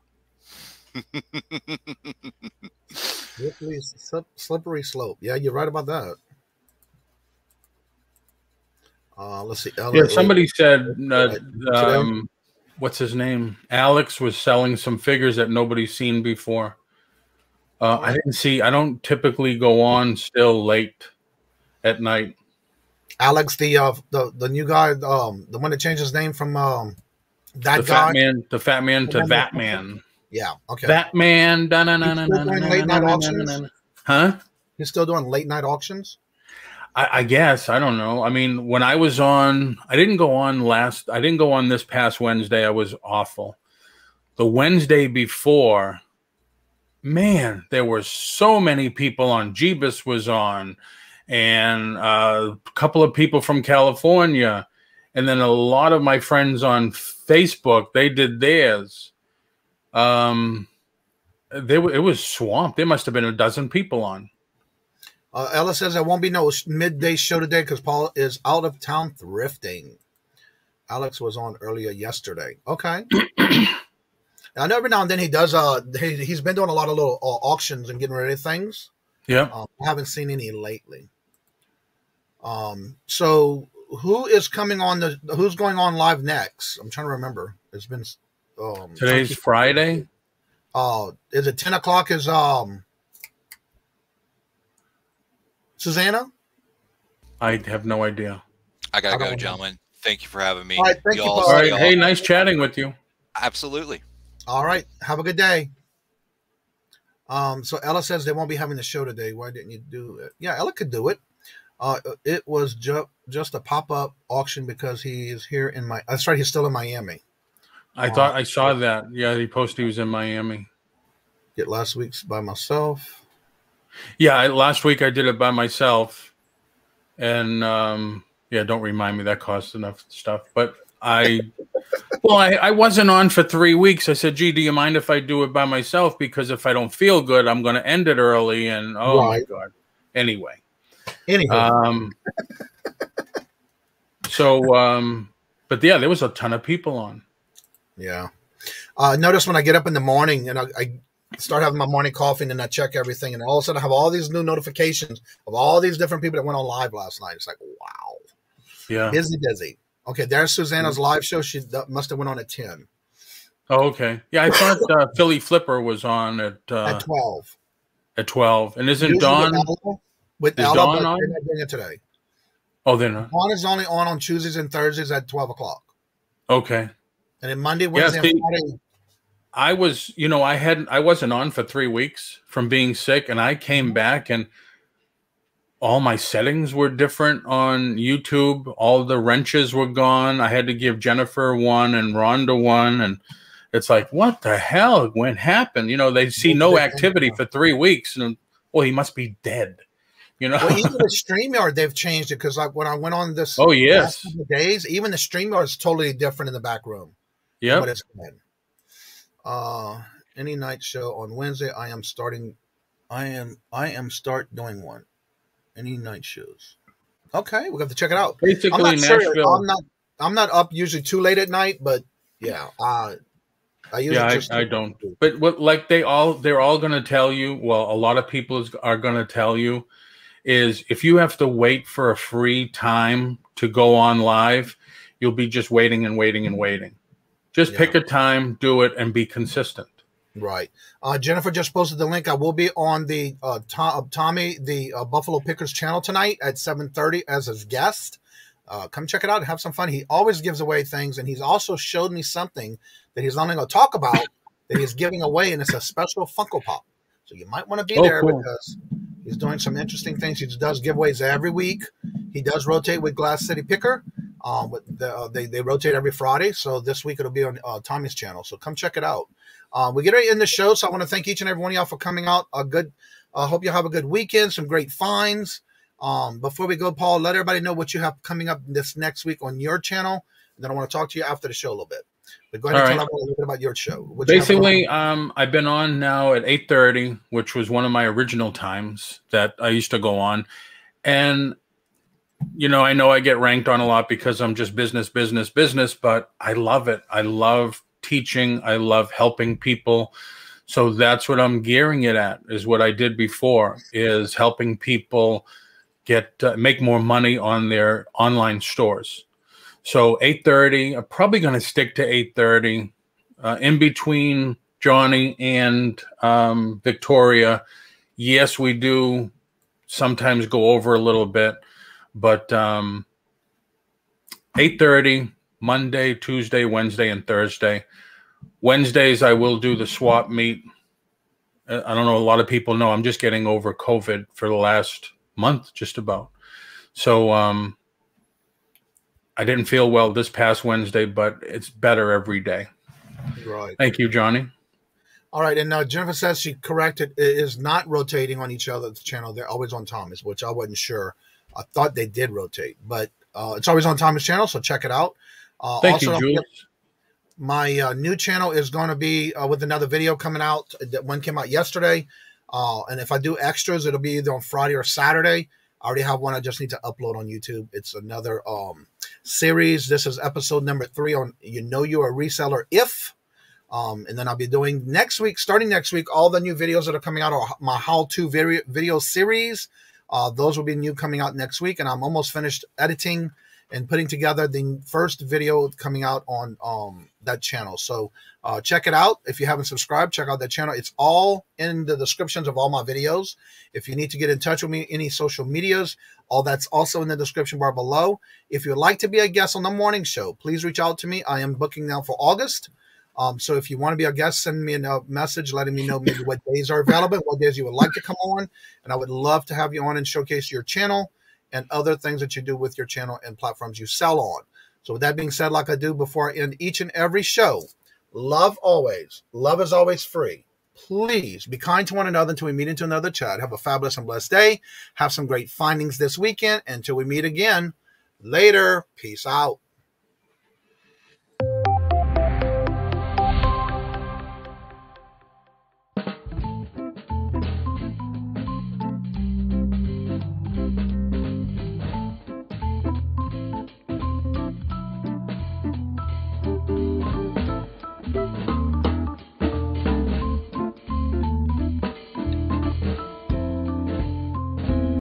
S6: Slippery slope. Yeah, you're right about that. Let's see. Ella,
S8: yeah, somebody said, what's his name? Alex was selling some figures that nobody's seen before. I didn't see. I don't typically go on still late at night.
S6: Alex, the new guy, the one that changed his name from that guy,
S8: the fat man to that man.
S6: Yeah, okay.
S8: That man.
S6: Late night auctions?
S8: Huh?
S6: He's still doing late night auctions?
S8: I guess. I don't know. I mean, when I was on, I didn't go on this past Wednesday. I was awful. The Wednesday before, man, there were so many people on. Jeebus was on, and a couple of people from California, and then a lot of my friends on Facebook, they did theirs. It was swamped. There must have been a dozen people on.
S6: Ella says there won't be no midday show today because Paul is out of town thrifting. Alex was on earlier yesterday. Okay. I know every now and then he does. He's been doing a lot of little auctions and getting rid of things.
S8: Yeah.
S6: I haven't seen any lately. So who is coming on who's going on live next? I'm trying to remember. It's been
S8: today's Friday.
S6: Is it 10 o'clock? Is Susanna?
S8: I have no idea.
S7: I gotta go, gentlemen. Thank you for having me.
S6: All right, thank you.
S8: All right. Hey, nice chatting with you.
S7: Absolutely.
S6: All right. Have a good day. So Ella says they won't be having the show today. Why didn't you do it? Yeah, Ella could do it. It was just a pop-up auction because he is here in that's right, he's still in Miami.
S8: I thought I saw that. Yeah, he posted he was in Miami.
S6: Get last week's by myself.
S8: Yeah, last week I did it by myself. And yeah, don't remind me, that cost enough stuff. But I wasn't on for 3 weeks. I said, gee, do you mind if I do it by myself? Because if I don't feel good, I'm going to end it early. And my God. Anyway. But yeah, there was a ton of people on.
S6: Yeah. Notice when I get up in the morning and I start having my morning coffee and then I check everything, and all of a sudden I have all these new notifications of all these different people that went on live last night. It's like, wow.
S8: Yeah.
S6: Busy. Okay, there's Susanna's live show. She must have went on at 10.
S8: Oh, okay. Yeah, I thought Philly Flipper was on at
S6: 12.
S8: At 12. And isn't
S6: Usually
S8: Dawn?
S6: With
S8: is
S6: Ella,
S8: Dawn
S6: but
S8: on?
S6: they're not doing it today.
S8: Oh, they're not.
S6: Dawn is only on Tuesdays and Thursdays at 12 o'clock.
S8: Okay.
S6: And then Monday, Wednesday, and Friday.
S8: I was, I wasn't on for 3 weeks from being sick, and I came back and all my settings were different on YouTube. All the wrenches were gone. I had to give Jennifer one and Rhonda one, and it's like, what the hell? What happened? They see no activity for 3 weeks, and he must be dead.
S6: Well, even the StreamYard, they've changed it because when I went on this
S8: last
S6: couple of days, even the StreamYard is totally different in the back room.
S8: Yeah.
S6: What it's been. Any night show on Wednesday, I am start doing one. Any night shows. Okay, we'll have to check it out.
S8: Basically,
S6: I'm not
S8: Nashville.
S6: Sure. I'm not up usually too late at night, but yeah, I usually
S8: I don't. But they're all going to tell you. Well, a lot of people are going to tell you is if you have to wait for a free time to go on live, you'll be just waiting and waiting and waiting. Just pick a time, do it, and be consistent.
S6: Right. Jennifer just posted the link. I will be on the Tommy, the Buffalo Pickers channel tonight at 7:30 as his guest. Come check it out and have some fun. He always gives away things, and he's also showed me something that he's not going to talk about that he's giving away, and it's a special Funko Pop. So you might want to be there because he's doing some interesting things. He does giveaways every week. He does rotate with Glass City Picker. They rotate every Friday. So this week it'll be on Tommy's channel. So come check it out. We get ready to end the show. So I want to thank each and every one of y'all for coming out. A good I hope you have a good weekend, some great finds. Before we go, Paul, let everybody know what you have coming up this next week on your channel. And then I want to talk to you after the show a little bit. But go ahead and tell everyone a little bit about your show.
S8: Basically, I've been on now at 8:30, which was one of my original times that I used to go on. And, you know I get ranked on a lot because I'm just business, but I love it. I love teaching. I love helping people. So that's what I'm gearing it at, is what I did before, is helping people make more money on their online stores. So 8:30, I'm probably going to stick to 8:30. In between Johnny and Victoria, yes, we do sometimes go over a little bit, but 8:30, Monday, Tuesday, Wednesday, and Thursday. Wednesdays, I will do the swap meet. I don't know, a lot of people know I'm just getting over COVID for the last month, just about. So I didn't feel well this past Wednesday, but it's better every day.
S6: Right.
S8: Thank you, Johnny.
S6: All right. And Jennifer says she corrected. It is not rotating on each other's channel. They're always on Thomas, which I wasn't sure. I thought they did rotate, but it's always on Thomas' channel, so check it out.
S8: Thank you, Jules.
S6: My new channel is going to be with another video coming out. That one came out yesterday. And if I do extras, it'll be either on Friday or Saturday. I already have one I just need to upload on YouTube. It's another series. This is episode number 3 on You're a Reseller If. And then I'll be doing next week, starting next week, all the new videos that are coming out are my how-to video series. Those will be new coming out next week. And I'm almost finished editing and putting together the first video coming out on that channel. So check it out. If you haven't subscribed, check out that channel. It's all in the descriptions of all my videos. If you need to get in touch with me, any social medias, all that's also in the description bar below. If you'd like to be a guest on the morning show, please reach out to me. I am booking now for August. So if you want to be a guest, send me a message letting me know maybe what days are available, what days you would like to come on. And I would love to have you on and showcase your channel and other things that you do with your channel and platforms you sell on. So with that being said, like I do before I end each and every show, love always. Love is always free. Please be kind to one another until we meet into another chat. Have a fabulous and blessed day. Have some great findings this weekend. Until we meet again, later. Peace out.